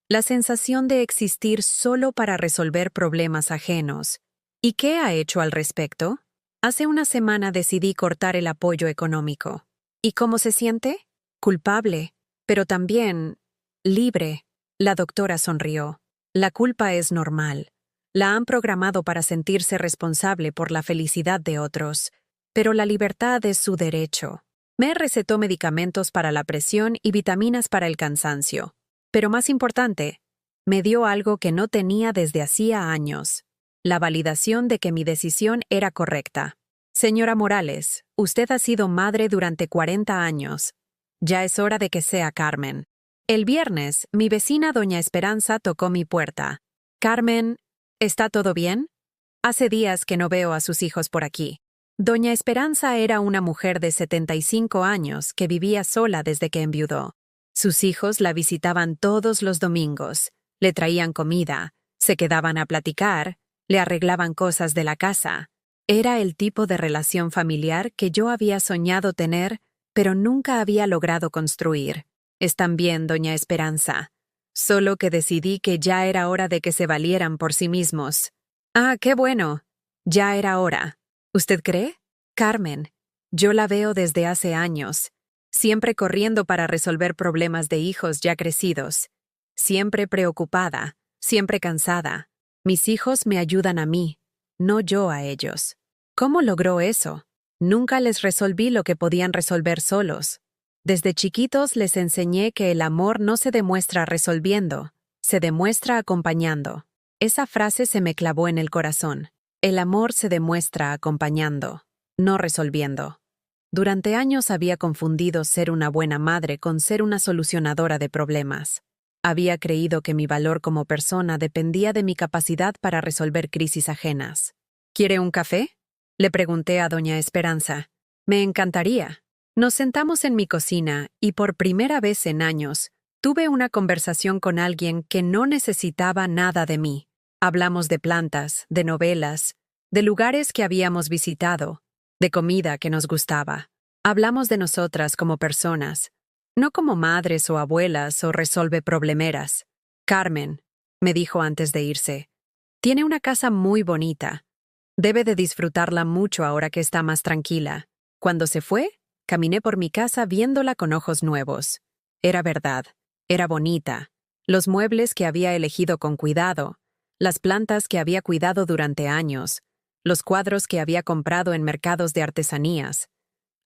la sensación de existir solo para resolver problemas ajenos. ¿Y qué ha hecho al respecto? Hace una semana decidí cortar el apoyo económico. ¿Y cómo se siente? Culpable, pero también libre. La doctora sonrió. La culpa es normal. La han programado para sentirse responsable por la felicidad de otros, pero la libertad es su derecho. Me recetó medicamentos para la presión y vitaminas para el cansancio. Pero más importante, me dio algo que no tenía desde hacía años: la validación de que mi decisión era correcta. Señora Morales, usted ha sido madre durante 40 años. Ya es hora de que sea Carmen. El viernes, mi vecina doña Esperanza tocó mi puerta. Carmen, ¿está todo bien? Hace días que no veo a sus hijos por aquí. Doña Esperanza era una mujer de 75 años que vivía sola desde que enviudó. Sus hijos la visitaban todos los domingos, le traían comida, se quedaban a platicar, le arreglaban cosas de la casa. Era el tipo de relación familiar que yo había soñado tener, pero nunca había logrado construir. Están bien, doña Esperanza. Solo que decidí que ya era hora de que se valieran por sí mismos. Ah, qué bueno. Ya era hora. ¿Usted cree? Carmen, yo la veo desde hace años, siempre corriendo para resolver problemas de hijos ya crecidos, siempre preocupada, siempre cansada. Mis hijos me ayudan a mí, no yo a ellos. ¿Cómo logró eso? Nunca les resolví lo que podían resolver solos. Desde chiquitos les enseñé que el amor no se demuestra resolviendo, se demuestra acompañando. Esa frase se me clavó en el corazón. El amor se demuestra acompañando, no resolviendo. Durante años había confundido ser una buena madre con ser una solucionadora de problemas. Había creído que mi valor como persona dependía de mi capacidad para resolver crisis ajenas. ¿Quiere un café?, le pregunté a doña Esperanza. Me encantaría. Nos sentamos en mi cocina y por primera vez en años tuve una conversación con alguien que no necesitaba nada de mí. Hablamos de plantas, de novelas, de lugares que habíamos visitado, de comida que nos gustaba. Hablamos de nosotras como personas, no como madres o abuelas o resolve problemeras. Carmen, me dijo antes de irse, tiene una casa muy bonita. Debe de disfrutarla mucho ahora que está más tranquila. Cuando se fue, caminé por mi casa viéndola con ojos nuevos. Era verdad, era bonita. Los muebles que había elegido con cuidado, las plantas que había cuidado durante años, los cuadros que había comprado en mercados de artesanías,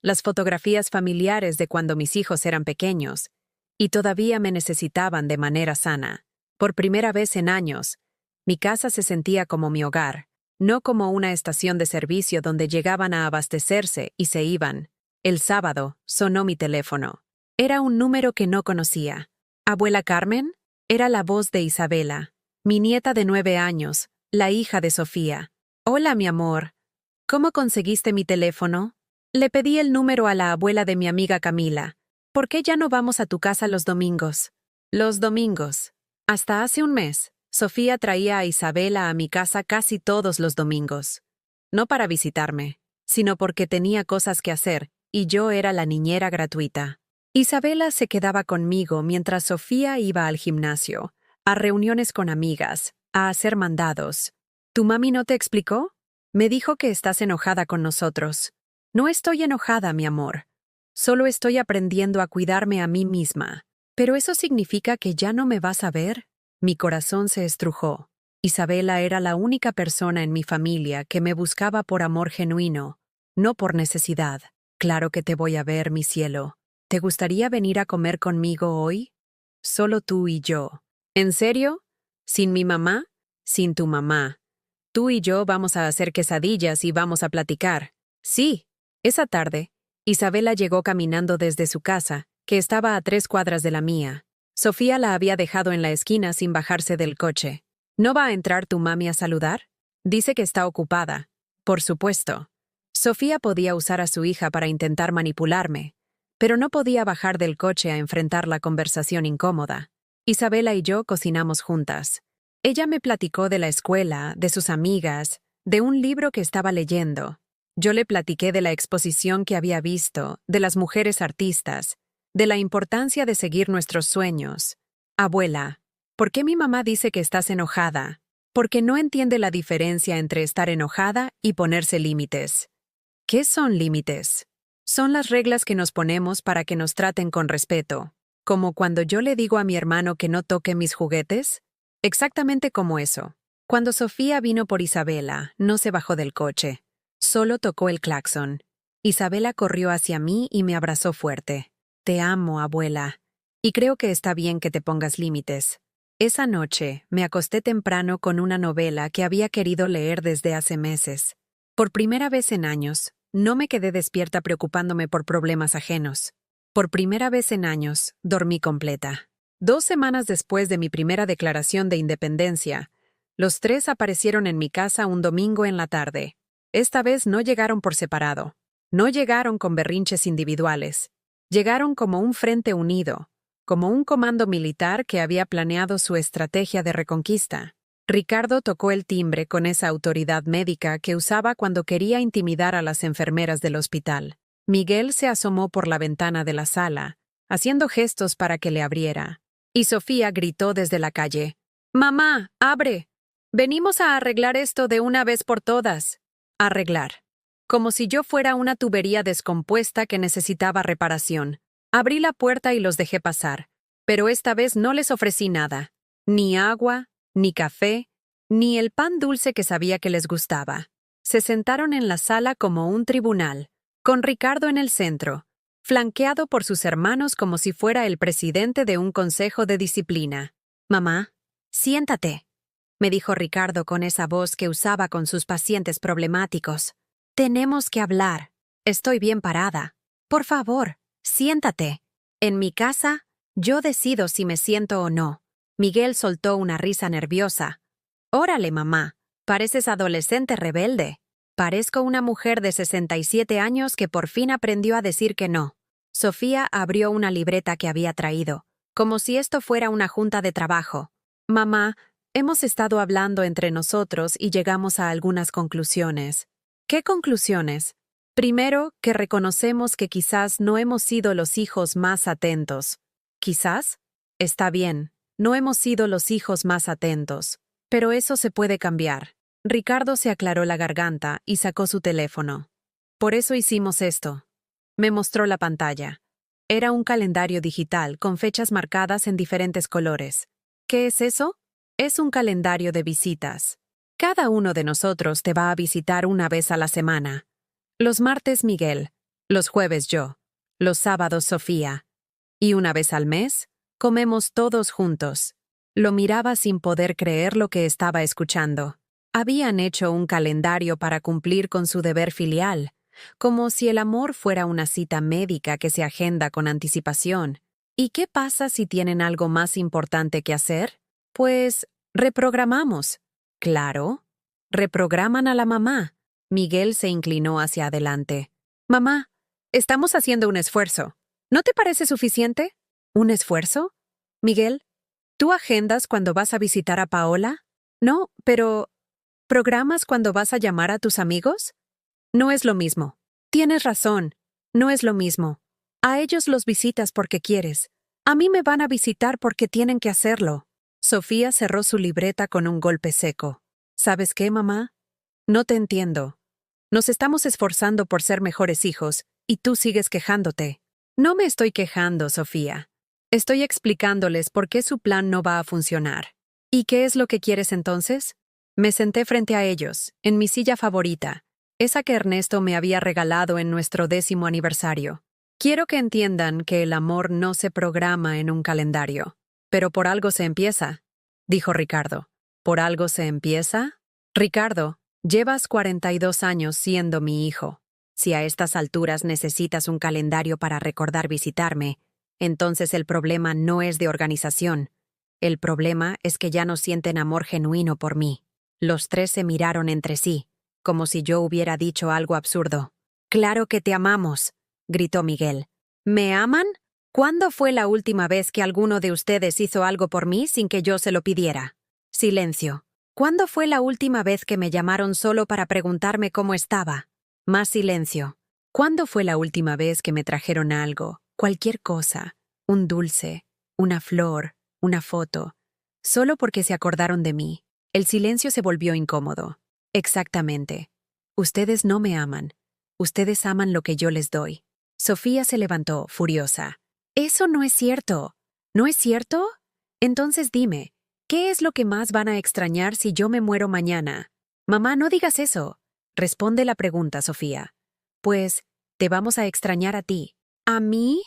las fotografías familiares de cuando mis hijos eran pequeños, y todavía me necesitaban de manera sana. Por primera vez en años, mi casa se sentía como mi hogar, no como una estación de servicio donde llegaban a abastecerse y se iban. El sábado sonó mi teléfono. Era un número que no conocía. ¿Abuela Carmen? Era la voz de Isabela, mi nieta de 9 años, la hija de Sofía. Hola, mi amor. ¿Cómo conseguiste mi teléfono? Le pedí el número a la abuela de mi amiga Camila. ¿Por qué ya no vamos a tu casa los domingos? Los domingos. Hasta hace un mes, Sofía traía a Isabela a mi casa casi todos los domingos. No para visitarme, sino porque tenía cosas que hacer, y yo era la niñera gratuita. Isabela se quedaba conmigo mientras Sofía iba al gimnasio, a reuniones con amigas, a hacer mandados. ¿Tu mami no te explicó? Me dijo que estás enojada con nosotros. No estoy enojada, mi amor. Solo estoy aprendiendo a cuidarme a mí misma. ¿Pero eso significa que ya no me vas a ver? Mi corazón se estrujó. Isabela era la única persona en mi familia que me buscaba por amor genuino, no por necesidad. Claro que te voy a ver, mi cielo. ¿Te gustaría venir a comer conmigo hoy? Solo tú y yo. ¿En serio? ¿Sin mi mamá? Sin tu mamá. Tú y yo vamos a hacer quesadillas y vamos a platicar. Sí. Esa tarde, Isabela llegó caminando desde su casa, que estaba a 3 cuadras de la mía. Sofía la había dejado en la esquina sin bajarse del coche. ¿No va a entrar tu mami a saludar? Dice que está ocupada. Por supuesto. Sofía podía usar a su hija para intentar manipularme, pero no podía bajar del coche a enfrentar la conversación incómoda. Isabela y yo cocinamos juntas. Ella me platicó de la escuela, de sus amigas, de un libro que estaba leyendo. Yo le platiqué de la exposición que había visto, de las mujeres artistas, de la importancia de seguir nuestros sueños. Abuela, ¿por qué mi mamá dice que estás enojada? Porque no entiende la diferencia entre estar enojada y ponerse límites. ¿Qué son límites? Son las reglas que nos ponemos para que nos traten con respeto. Como cuando yo le digo a mi hermano que no toque mis juguetes. Exactamente como eso. Cuando Sofía vino por Isabela, no se bajó del coche. Solo tocó el claxon. Isabela corrió hacia mí y me abrazó fuerte. Te amo, abuela. Y creo que está bien que te pongas límites. Esa noche me acosté temprano con una novela que había querido leer desde hace meses. Por primera vez en años, no me quedé despierta preocupándome por problemas ajenos. Por primera vez en años, dormí completa. 2 semanas después de mi primera declaración de independencia, los 3 aparecieron en mi casa un domingo en la tarde. Esta vez no llegaron por separado. No llegaron con berrinches individuales. Llegaron como un frente unido, como un comando militar que había planeado su estrategia de reconquista. Ricardo tocó el timbre con esa autoridad médica que usaba cuando quería intimidar a las enfermeras del hospital. Miguel se asomó por la ventana de la sala, haciendo gestos para que le abriera. Y Sofía gritó desde la calle: «¡Mamá, abre! Venimos a arreglar esto de una vez por todas». Arreglar. Como si yo fuera una tubería descompuesta que necesitaba reparación. Abrí la puerta y los dejé pasar, pero esta vez no les ofrecí nada. Ni agua, ni café, ni el pan dulce que sabía que les gustaba. Se sentaron en la sala como un tribunal, con Ricardo en el centro, flanqueado por sus hermanos como si fuera el presidente de un consejo de disciplina. «Mamá, siéntate», me dijo Ricardo con esa voz que usaba con sus pacientes problemáticos. «Tenemos que hablar. Estoy bien parada. Por favor, siéntate. En mi casa, yo decido si me siento o no». Miguel soltó una risa nerviosa. «Órale, mamá, pareces adolescente rebelde. Parezco una mujer de 67 años que por fin aprendió a decir que no». Sofía abrió una libreta que había traído, como si esto fuera una junta de trabajo. «Mamá, hemos estado hablando entre nosotros y llegamos a algunas conclusiones». «¿Qué conclusiones?» «Primero, que reconocemos que quizás no hemos sido los hijos más atentos». «¿Quizás?» «Está bien, no hemos sido los hijos más atentos. Pero eso se puede cambiar». Ricardo se aclaró la garganta y sacó su teléfono. «Por eso hicimos esto». Me mostró la pantalla. Era un calendario digital con fechas marcadas en diferentes colores. ¿Qué es eso? Es un calendario de visitas. Cada uno de nosotros te va a visitar una vez a la semana. Los martes Miguel, los jueves yo, los sábados Sofía. Y una vez al mes, comemos todos juntos. Lo miraba sin poder creer lo que estaba escuchando. Habían hecho un calendario para cumplir con su deber filial, como si el amor fuera una cita médica que se agenda con anticipación. ¿Y qué pasa si tienen algo más importante que hacer? Pues reprogramamos. Claro. Reprograman a la mamá. Miguel se inclinó hacia adelante. «Mamá, estamos haciendo un esfuerzo. ¿No te parece suficiente?» «¿Un esfuerzo?» «Miguel, ¿tú agendas cuando vas a visitar a Paola?» «No, pero ¿programas cuando vas a llamar a tus amigos?» «No es lo mismo». «Tienes razón. No es lo mismo. A ellos los visitas porque quieres. A mí me van a visitar porque tienen que hacerlo». Sofía cerró su libreta con un golpe seco. «¿Sabes qué, mamá? No te entiendo. Nos estamos esforzando por ser mejores hijos, y tú sigues quejándote». «No me estoy quejando, Sofía. Estoy explicándoles por qué su plan no va a funcionar». «¿Y qué es lo que quieres entonces?» Me senté frente a ellos, en mi silla favorita, esa que Ernesto me había regalado en nuestro 10º aniversario. «Quiero que entiendan que el amor no se programa en un calendario. Pero por algo se empieza», dijo Ricardo. «¿Por algo se empieza?» «Ricardo, llevas 42 años siendo mi hijo. Si a estas alturas necesitas un calendario para recordar visitarme, entonces el problema no es de organización. El problema es que ya no sienten amor genuino por mí». Los tres se miraron entre sí, como si yo hubiera dicho algo absurdo. «Claro que te amamos», gritó Miguel. «¿Me aman? ¿Cuándo fue la última vez que alguno de ustedes hizo algo por mí sin que yo se lo pidiera?» Silencio. «¿Cuándo fue la última vez que me llamaron solo para preguntarme cómo estaba?» Más silencio. «¿Cuándo fue la última vez que me trajeron algo, cualquier cosa, un dulce, una flor, una foto, solo porque se acordaron de mí?» El silencio se volvió incómodo. «Exactamente. Ustedes no me aman. Ustedes aman lo que yo les doy». Sofía se levantó, furiosa. «Eso no es cierto. ¿No es cierto? Entonces dime, ¿qué es lo que más van a extrañar si yo me muero mañana?» «Mamá, no digas eso». Responde la pregunta, Sofía. «Pues, te vamos a extrañar a ti». ¿A mí?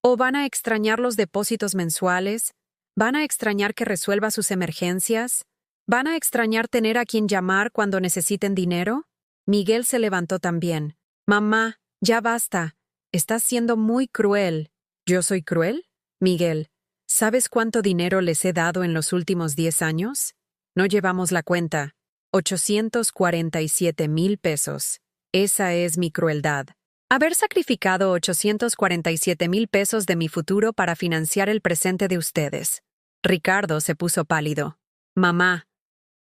¿O van a extrañar los depósitos mensuales? ¿Van a extrañar que resuelva sus emergencias? ¿Van a extrañar tener a quien llamar cuando necesiten dinero?» Miguel se levantó también. «Mamá, ya basta. Estás siendo muy cruel». ¿Yo soy cruel? Miguel, ¿sabes cuánto dinero les he dado en los últimos 10 años? No llevamos la cuenta. 847,000 pesos. Esa es mi crueldad. Haber sacrificado 847,000 pesos de mi futuro para financiar el presente de ustedes». Ricardo se puso pálido. «Mamá,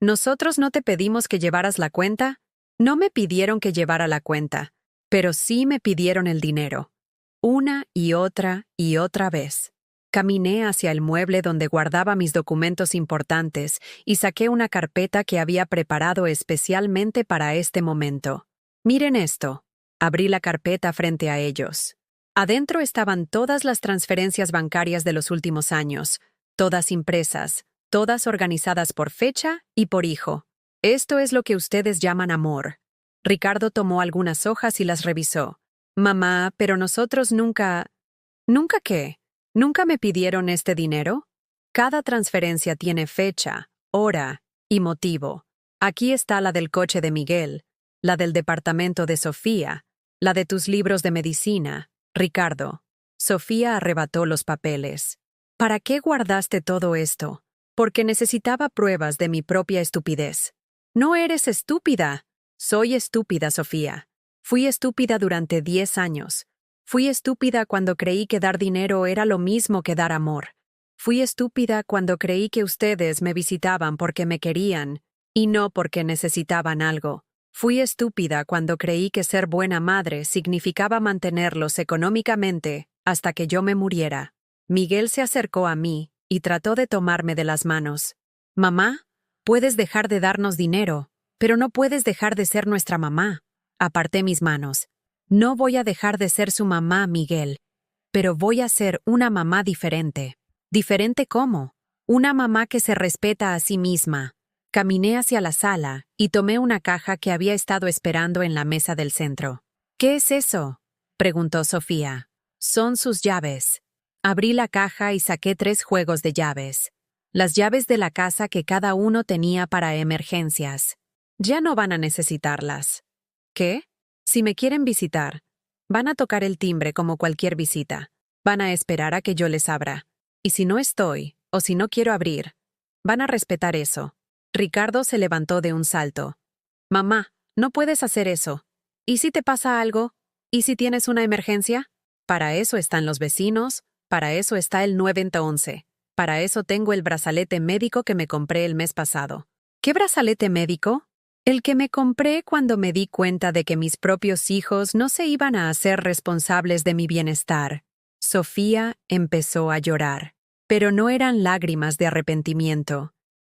¿nosotros no te pedimos que llevaras la cuenta?» «No me pidieron que llevara la cuenta, pero sí me pidieron el dinero. Una y otra vez». Caminé hacia el mueble donde guardaba mis documentos importantes y saqué una carpeta que había preparado especialmente para este momento. «Miren esto». Abrí la carpeta frente a ellos. Adentro estaban todas las transferencias bancarias de los últimos años, todas impresas, todas organizadas por fecha y por hijo. Esto es lo que ustedes llaman amor. Ricardo tomó algunas hojas y las revisó. Mamá, pero nosotros nunca... ¿Nunca qué? ¿Nunca me pidieron este dinero? Cada transferencia tiene fecha, hora y motivo. Aquí está la del coche de Miguel, la del departamento de Sofía, la de tus libros de medicina, Ricardo. Sofía arrebató los papeles. ¿Para qué guardaste todo esto? Porque necesitaba pruebas de mi propia estupidez. No eres estúpida. Soy estúpida, Sofía. Fui estúpida durante 10 años. Fui estúpida cuando creí que dar dinero era lo mismo que dar amor. Fui estúpida cuando creí que ustedes me visitaban porque me querían y no porque necesitaban algo. Fui estúpida cuando creí que ser buena madre significaba mantenerlos económicamente hasta que yo me muriera. Miguel se acercó a mí y trató de tomarme de las manos. Mamá, puedes dejar de darnos dinero, pero no puedes dejar de ser nuestra mamá. Aparté mis manos. No voy a dejar de ser su mamá, Miguel, pero voy a ser una mamá diferente. ¿Diferente cómo? Una mamá que se respeta a sí misma. Caminé hacia la sala y tomé una caja que había estado esperando en la mesa del centro. ¿Qué es eso?, preguntó Sofía. Son sus llaves. Abrí la caja y saqué 3 juegos de llaves. Las llaves de la casa que cada uno tenía para emergencias. Ya no van a necesitarlas. ¿Qué? Si me quieren visitar, van a tocar el timbre como cualquier visita. Van a esperar a que yo les abra. Y si no estoy, o si no quiero abrir, van a respetar eso. Ricardo se levantó de un salto. Mamá, no puedes hacer eso. ¿Y si te pasa algo? ¿Y si tienes una emergencia? Para eso están los vecinos, para eso está el 911. Para eso tengo el brazalete médico que me compré el mes pasado. ¿Qué brazalete médico? El que me compré cuando me di cuenta de que mis propios hijos no se iban a hacer responsables de mi bienestar. Sofía empezó a llorar. Pero no eran lágrimas de arrepentimiento.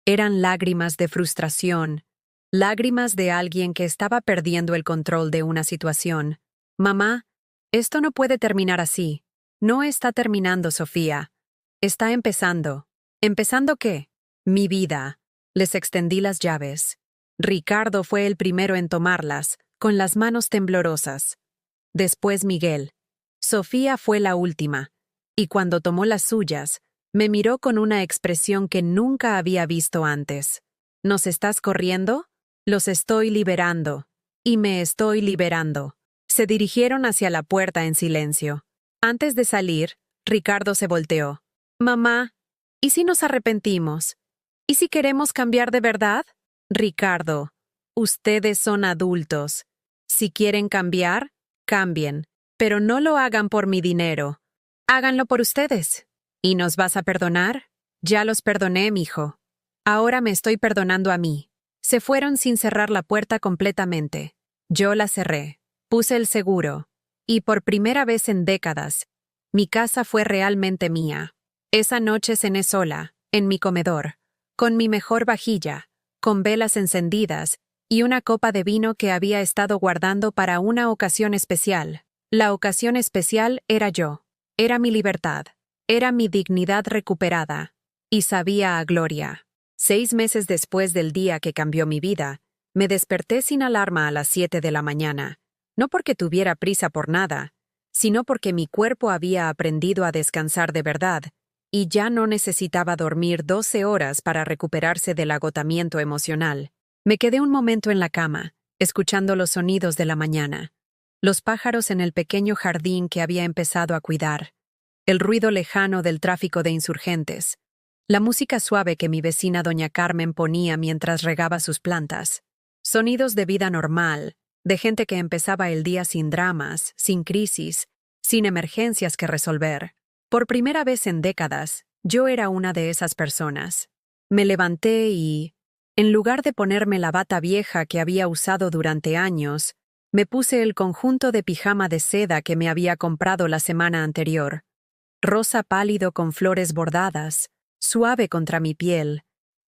Eran lágrimas de frustración. Lágrimas de alguien que estaba perdiendo el control de una situación. Mamá, esto no puede terminar así. No está terminando, Sofía. Está empezando. ¿Empezando qué? Mi vida. Les extendí las llaves. Ricardo fue el primero en tomarlas, con las manos temblorosas. Después Miguel. Sofía fue la última, y cuando tomó las suyas, me miró con una expresión que nunca había visto antes. ¿Nos estás corriendo? Los estoy liberando. Y me estoy liberando. Se dirigieron hacia la puerta en silencio. Antes de salir, Ricardo se volteó. Mamá, ¿y si nos arrepentimos? ¿Y si queremos cambiar de verdad? Ricardo, ustedes son adultos. Si quieren cambiar, cambien, pero no lo hagan por mi dinero. Háganlo por ustedes. ¿Y nos vas a perdonar? Ya los perdoné, mijo. Ahora me estoy perdonando a mí. Se fueron sin cerrar la puerta completamente. Yo la cerré. Puse el seguro. Y por primera vez en décadas, mi casa fue realmente mía. Esa noche cené sola, en mi comedor, con mi mejor vajilla, con velas encendidas y una copa de vino que había estado guardando para una ocasión especial. La ocasión especial era yo. Era mi libertad. Era mi dignidad recuperada. Y sabía a gloria. 6 meses después del día que cambió mi vida, me desperté sin alarma a las 7 de la mañana. No porque tuviera prisa por nada, sino porque mi cuerpo había aprendido a descansar de verdad, y ya no necesitaba dormir 12 horas para recuperarse del agotamiento emocional. Me quedé un momento en la cama, escuchando los sonidos de la mañana. Los pájaros en el pequeño jardín que había empezado a cuidar. El ruido lejano del tráfico de insurgentes. La música suave que mi vecina doña Carmen ponía mientras regaba sus plantas. Sonidos de vida normal, de gente que empezaba el día sin dramas, sin crisis, sin emergencias que resolver. Por primera vez en décadas, yo era una de esas personas. Me levanté y, en lugar de ponerme la bata vieja que había usado durante años, me puse el conjunto de pijama de seda que me había comprado la semana anterior. Rosa pálido con flores bordadas, suave contra mi piel,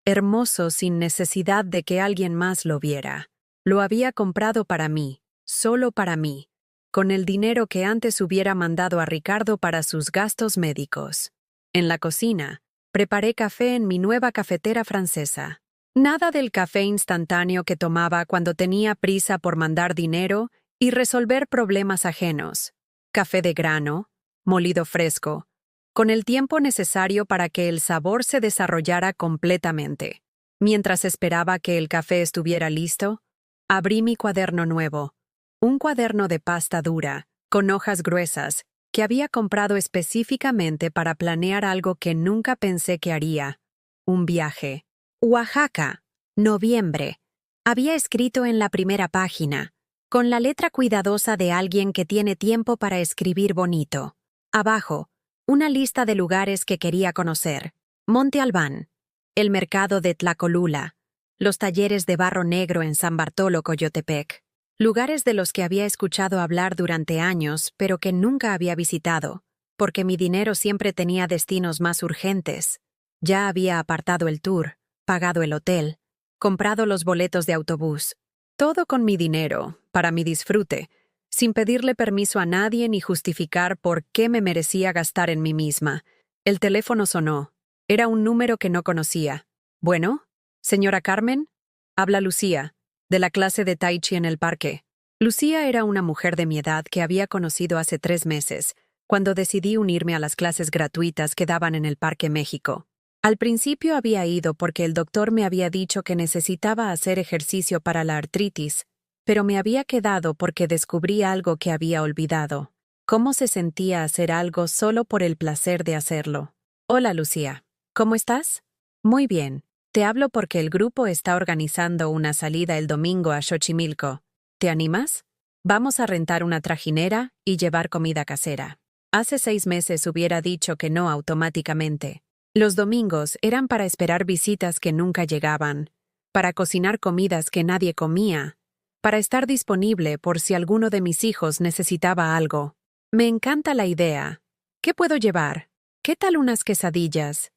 hermoso sin necesidad de que alguien más lo viera. Lo había comprado para mí, solo para mí, con el dinero que antes hubiera mandado a Ricardo para sus gastos médicos. En la cocina, preparé café en mi nueva cafetera francesa. Nada del café instantáneo que tomaba cuando tenía prisa por mandar dinero y resolver problemas ajenos. Café de grano, molido fresco, con el tiempo necesario para que el sabor se desarrollara completamente. Mientras esperaba que el café estuviera listo, abrí mi cuaderno nuevo, un cuaderno de pasta dura, con hojas gruesas, que había comprado específicamente para planear algo que nunca pensé que haría: un viaje. Oaxaca, noviembre. Había escrito en la primera página, con la letra cuidadosa de alguien que tiene tiempo para escribir bonito. Abajo, una lista de lugares que quería conocer: Monte Albán, el mercado de Tlacolula, los talleres de barro negro en San Bartolo, Coyotepec, lugares de los que había escuchado hablar durante años, pero que nunca había visitado, porque mi dinero siempre tenía destinos más urgentes. Ya había apartado el tour, pagado el hotel, comprado los boletos de autobús. Todo con mi dinero, para mi disfrute, sin pedirle permiso a nadie ni justificar por qué me merecía gastar en mí misma. El teléfono sonó. Era un número que no conocía. ¿Bueno? ¿Señora Carmen? Habla Lucía, de la clase de Tai Chi en el parque. Lucía era una mujer de mi edad que había conocido hace 3 meses, cuando decidí unirme a las clases gratuitas que daban en el Parque México. Al principio había ido porque el doctor me había dicho que necesitaba hacer ejercicio para la artritis, pero me había quedado porque descubrí algo que había olvidado: cómo se sentía hacer algo solo por el placer de hacerlo. Hola, Lucía. ¿Cómo estás? Muy bien. Te hablo porque el grupo está organizando una salida el domingo a Xochimilco. ¿Te animas? Vamos a rentar una trajinera y llevar comida casera. Hace 6 meses hubiera dicho que no automáticamente. Los domingos eran para esperar visitas que nunca llegaban, para cocinar comidas que nadie comía, para estar disponible por si alguno de mis hijos necesitaba algo. Me encanta la idea. ¿Qué puedo llevar? ¿Qué tal unas quesadillas?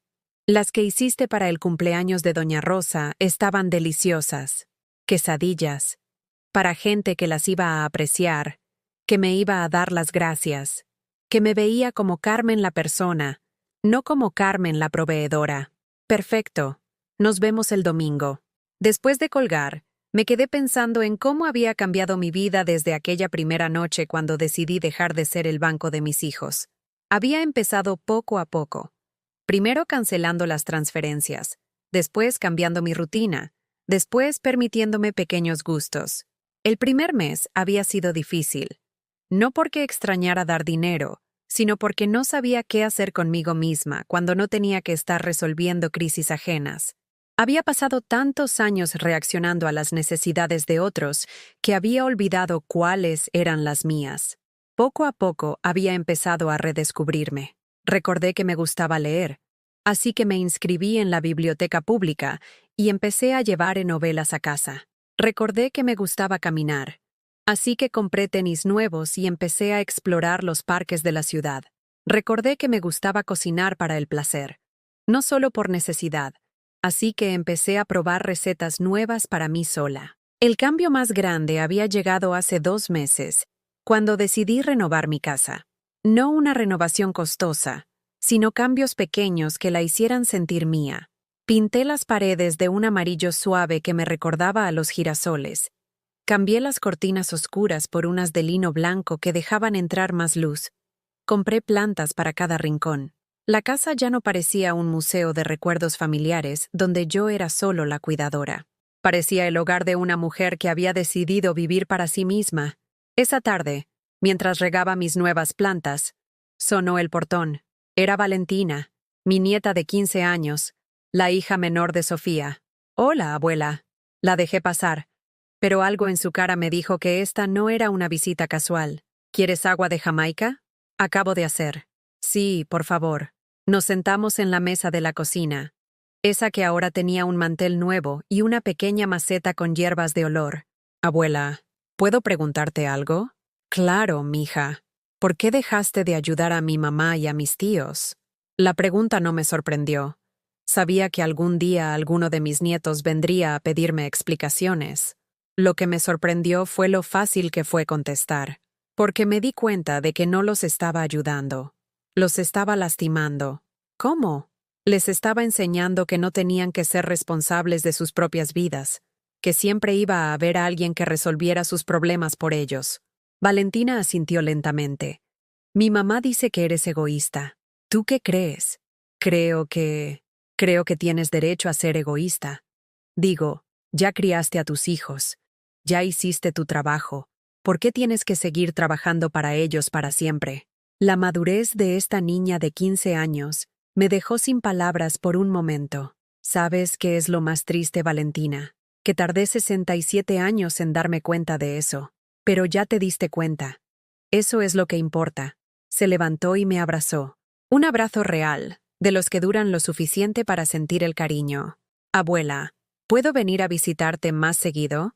Las que hiciste para el cumpleaños de Doña Rosa estaban deliciosas. Quesadillas. Para gente que las iba a apreciar, que me iba a dar las gracias, que me veía como Carmen la persona, no como Carmen la proveedora. Perfecto. Nos vemos el domingo. Después de colgar, me quedé pensando en cómo había cambiado mi vida desde aquella primera noche cuando decidí dejar de ser el banco de mis hijos. Había empezado poco a poco. Primero cancelando las transferencias, después cambiando mi rutina, después permitiéndome pequeños gustos. El primer mes había sido difícil, no porque extrañara dar dinero, sino porque no sabía qué hacer conmigo misma cuando no tenía que estar resolviendo crisis ajenas. Había pasado tantos años reaccionando a las necesidades de otros que había olvidado cuáles eran las mías. Poco a poco había empezado a redescubrirme. Recordé que me gustaba leer, así que me inscribí en la biblioteca pública y empecé a llevar novelas a casa. Recordé que me gustaba caminar, así que compré tenis nuevos y empecé a explorar los parques de la ciudad. Recordé que me gustaba cocinar para el placer, no solo por necesidad, así que empecé a probar recetas nuevas para mí sola. El cambio más grande había llegado hace 2 meses, cuando decidí renovar mi casa. No una renovación costosa, sino cambios pequeños que la hicieran sentir mía. Pinté las paredes de un amarillo suave que me recordaba a los girasoles. Cambié las cortinas oscuras por unas de lino blanco que dejaban entrar más luz. Compré plantas para cada rincón. La casa ya no parecía un museo de recuerdos familiares donde yo era solo la cuidadora. Parecía el hogar de una mujer que había decidido vivir para sí misma. Esa tarde, mientras regaba mis nuevas plantas, sonó el portón. Era Valentina, mi nieta de 15 años, la hija menor de Sofía. «Hola, abuela». La dejé pasar, pero algo en su cara me dijo que esta no era una visita casual. «¿Quieres agua de Jamaica?» «Acabo de hacer». «Sí, por favor». Nos sentamos en la mesa de la cocina, esa que ahora tenía un mantel nuevo y una pequeña maceta con hierbas de olor. «Abuela, ¿puedo preguntarte algo?» «Claro, mija. ¿Por qué dejaste de ayudar a mi mamá y a mis tíos?» La pregunta no me sorprendió. Sabía que algún día alguno de mis nietos vendría a pedirme explicaciones. Lo que me sorprendió fue lo fácil que fue contestar, porque me di cuenta de que no los estaba ayudando. Los estaba lastimando. ¿Cómo? Les estaba enseñando que no tenían que ser responsables de sus propias vidas, que siempre iba a haber alguien que resolviera sus problemas por ellos. Valentina asintió lentamente. Mi mamá dice que eres egoísta. ¿Tú qué crees? Creo que tienes derecho a ser egoísta. Digo, ya criaste a tus hijos. Ya hiciste tu trabajo. ¿Por qué tienes que seguir trabajando para ellos para siempre? La madurez de esta niña de 15 años me dejó sin palabras por un momento. ¿Sabes qué es lo más triste, Valentina? Que tardé 67 años en darme cuenta de eso. Pero ya te diste cuenta. Eso es lo que importa. Se levantó y me abrazó. Un abrazo real, de los que duran lo suficiente para sentir el cariño. Abuela, ¿puedo venir a visitarte más seguido?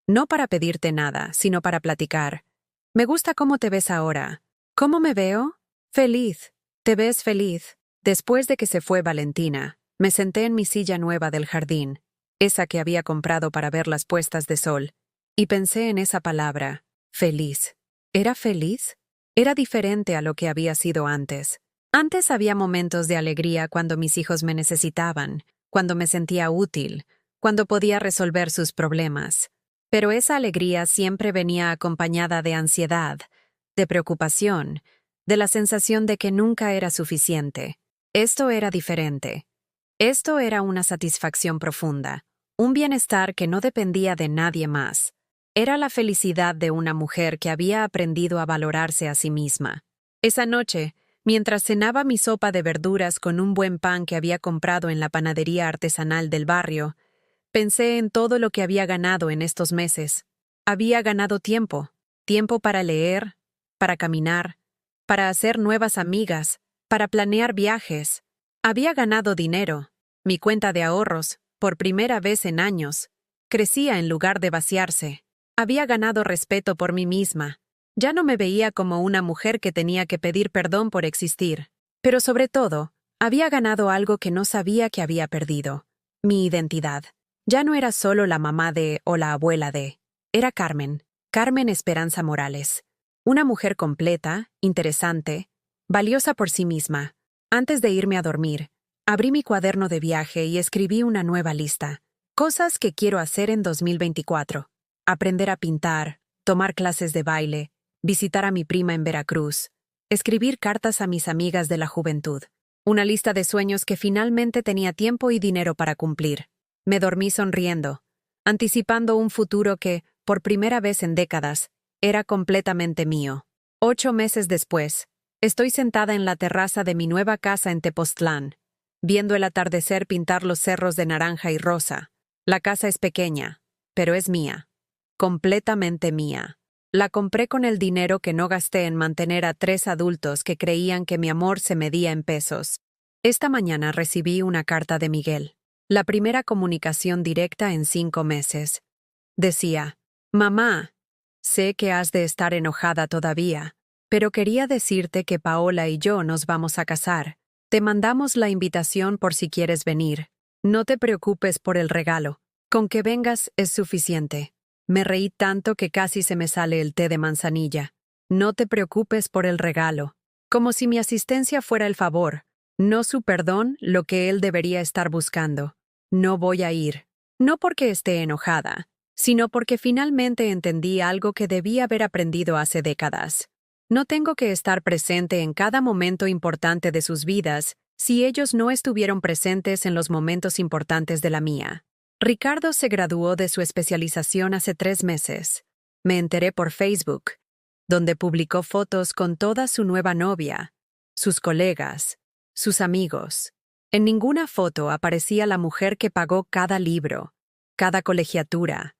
No para pedirte nada, sino para platicar. Me gusta cómo te ves ahora. ¿Cómo me veo? Feliz. Te ves feliz. Después de que se fue Valentina, me senté en mi silla nueva del jardín, esa que había comprado para ver las puestas de sol, y pensé en esa palabra, feliz. ¿Era feliz? Era diferente a lo que había sido antes. Antes había momentos de alegría cuando mis hijos me necesitaban, cuando me sentía útil, cuando podía resolver sus problemas. Pero esa alegría siempre venía acompañada de ansiedad, de preocupación, de la sensación de que nunca era suficiente. Esto era diferente. Esto era una satisfacción profunda, un bienestar que no dependía de nadie más. Era la felicidad de una mujer que había aprendido a valorarse a sí misma. Esa noche, mientras cenaba mi sopa de verduras con un buen pan que había comprado en la panadería artesanal del barrio, pensé en todo lo que había ganado en estos meses. Había ganado tiempo, tiempo para leer, para caminar, para hacer nuevas amigas, para planear viajes. Había ganado dinero. Mi cuenta de ahorros, por primera vez en años, crecía en lugar de vaciarse. Había ganado respeto por mí misma. Ya no me veía como una mujer que tenía que pedir perdón por existir. Pero sobre todo, había ganado algo que no sabía que había perdido: mi identidad. Ya no era solo la mamá de o la abuela de. Era Carmen, Carmen Esperanza Morales. Una mujer completa, interesante, valiosa por sí misma. Antes de irme a dormir, abrí mi cuaderno de viaje y escribí una nueva lista. Cosas que quiero hacer en 2024. Aprender a pintar, tomar clases de baile, visitar a mi prima en Veracruz, escribir cartas a mis amigas de la juventud. Una lista de sueños que finalmente tenía tiempo y dinero para cumplir. Me dormí sonriendo, anticipando un futuro que, por primera vez en décadas, era completamente mío. 8 meses después, estoy sentada en la terraza de mi nueva casa en Tepoztlán, viendo el atardecer pintar los cerros de naranja y rosa. La casa es pequeña, pero es mía. Completamente mía. La compré con el dinero que no gasté en mantener a 3 adultos que creían que mi amor se medía en pesos. Esta mañana recibí una carta de Miguel. La primera comunicación directa en 5 meses. Decía: Mamá, sé que has de estar enojada todavía, pero quería decirte que Paola y yo nos vamos a casar. Te mandamos la invitación por si quieres venir. No te preocupes por el regalo. Con que vengas es suficiente. Me reí tanto que casi se me sale el té de manzanilla. No te preocupes por el regalo. Como si mi asistencia fuera el favor, no su perdón, lo que él debería estar buscando. No voy a ir. No porque esté enojada, sino porque finalmente entendí algo que debí haber aprendido hace décadas. No tengo que estar presente en cada momento importante de sus vidas si ellos no estuvieron presentes en los momentos importantes de la mía. Ricardo se graduó de su especialización hace 3 meses. Me enteré por Facebook, donde publicó fotos con toda su nueva novia, sus colegas, sus amigos. En ninguna foto aparecía la mujer que pagó cada libro, cada colegiatura,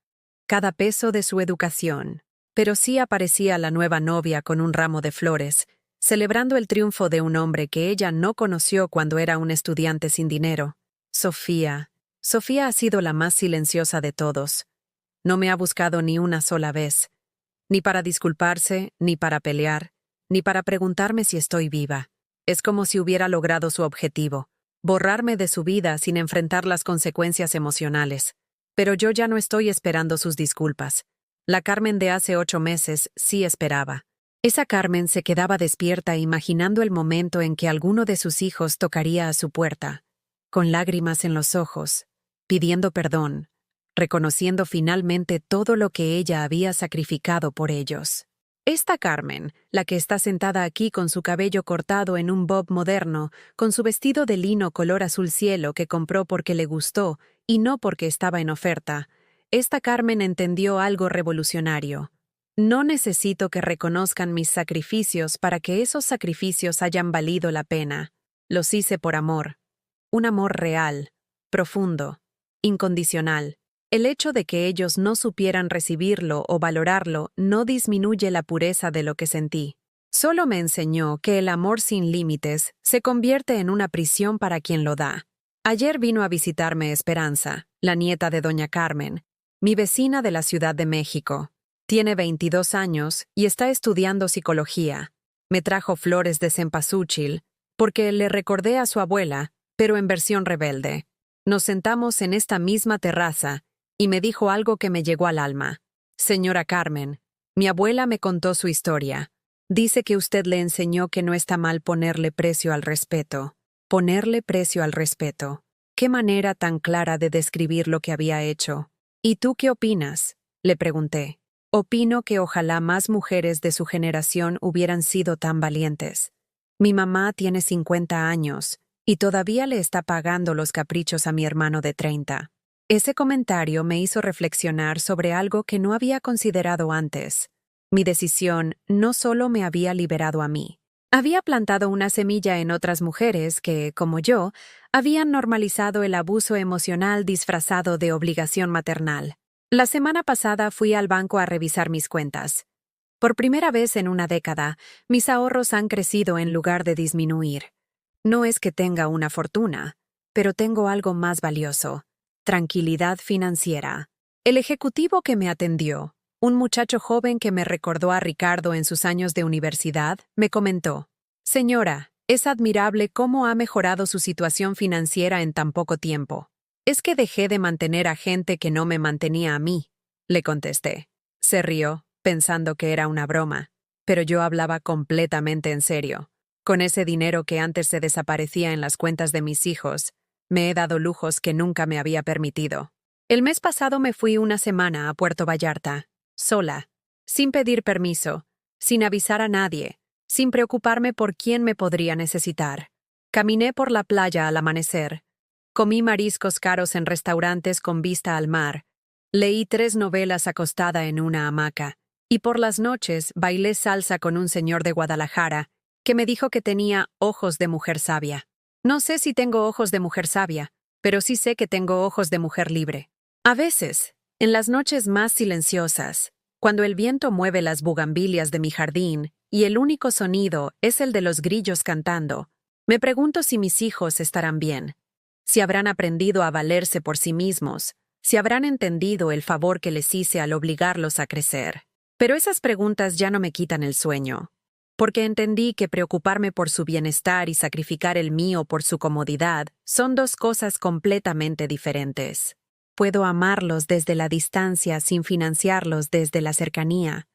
cada peso de su educación. Pero sí aparecía la nueva novia con un ramo de flores, celebrando el triunfo de un hombre que ella no conoció cuando era un estudiante sin dinero. Sofía. Sofía ha sido la más silenciosa de todos. No me ha buscado ni una sola vez, ni para disculparse, ni para pelear, ni para preguntarme si estoy viva. Es como si hubiera logrado su objetivo: borrarme de su vida sin enfrentar las consecuencias emocionales. Pero yo ya no estoy esperando sus disculpas. La Carmen de hace 8 meses sí esperaba. Esa Carmen se quedaba despierta imaginando el momento en que alguno de sus hijos tocaría a su puerta, con lágrimas en los ojos, pidiendo perdón, reconociendo finalmente todo lo que ella había sacrificado por ellos. Esta Carmen, la que está sentada aquí con su cabello cortado en un bob moderno, con su vestido de lino color azul cielo que compró porque le gustó y no porque estaba en oferta. Esta Carmen entendió algo revolucionario. No necesito que reconozcan mis sacrificios para que esos sacrificios hayan valido la pena. Los hice por amor. Un amor real, profundo, incondicional. El hecho de que ellos no supieran recibirlo o valorarlo no disminuye la pureza de lo que sentí. Solo me enseñó que el amor sin límites se convierte en una prisión para quien lo da. Ayer vino a visitarme Esperanza, la nieta de doña Carmen, mi vecina de la Ciudad de México. Tiene 22 años y está estudiando psicología. Me trajo flores de cempasúchil porque le recordé a su abuela, pero en versión rebelde. Nos sentamos en esta misma terraza y me dijo algo que me llegó al alma. Señora Carmen, mi abuela me contó su historia. Dice que usted le enseñó que no está mal ponerle precio al respeto. Ponerle precio al respeto. Qué manera tan clara de describir lo que había hecho. ¿Y tú qué opinas?, le pregunté. Opino que ojalá más mujeres de su generación hubieran sido tan valientes. Mi mamá tiene 50 años y todavía le está pagando los caprichos a mi hermano de 30. Ese comentario me hizo reflexionar sobre algo que no había considerado antes. Mi decisión no solo me había liberado a mí. Había plantado una semilla en otras mujeres que, como yo, habían normalizado el abuso emocional disfrazado de obligación maternal. La semana pasada fui al banco a revisar mis cuentas. Por primera vez en una década, mis ahorros han crecido en lugar de disminuir. No es que tenga una fortuna, pero tengo algo más valioso: tranquilidad financiera. El ejecutivo que me atendió, un muchacho joven que me recordó a Ricardo en sus años de universidad, me comentó: Señora, es admirable cómo ha mejorado su situación financiera en tan poco tiempo. Es que dejé de mantener a gente que no me mantenía a mí, le contesté. Se rió, pensando que era una broma, pero yo hablaba completamente en serio. Con ese dinero que antes se desaparecía en las cuentas de mis hijos, me he dado lujos que nunca me había permitido. El mes pasado me fui una semana a Puerto Vallarta, sola, sin pedir permiso, sin avisar a nadie, sin preocuparme por quién me podría necesitar. Caminé por la playa al amanecer. Comí mariscos caros en restaurantes con vista al mar. Leí 3 novelas acostada en una hamaca. Y por las noches bailé salsa con un señor de Guadalajara que me dijo que tenía ojos de mujer sabia. No sé si tengo ojos de mujer sabia, pero sí sé que tengo ojos de mujer libre. A veces, en las noches más silenciosas, cuando el viento mueve las bugambilias de mi jardín y el único sonido es el de los grillos cantando, me pregunto si mis hijos estarán bien, si habrán aprendido a valerse por sí mismos, si habrán entendido el favor que les hice al obligarlos a crecer. Pero esas preguntas ya no me quitan el sueño, porque entendí que preocuparme por su bienestar y sacrificar el mío por su comodidad son 2 cosas completamente diferentes. Puedo amarlos desde la distancia sin financiarlos desde la cercanía.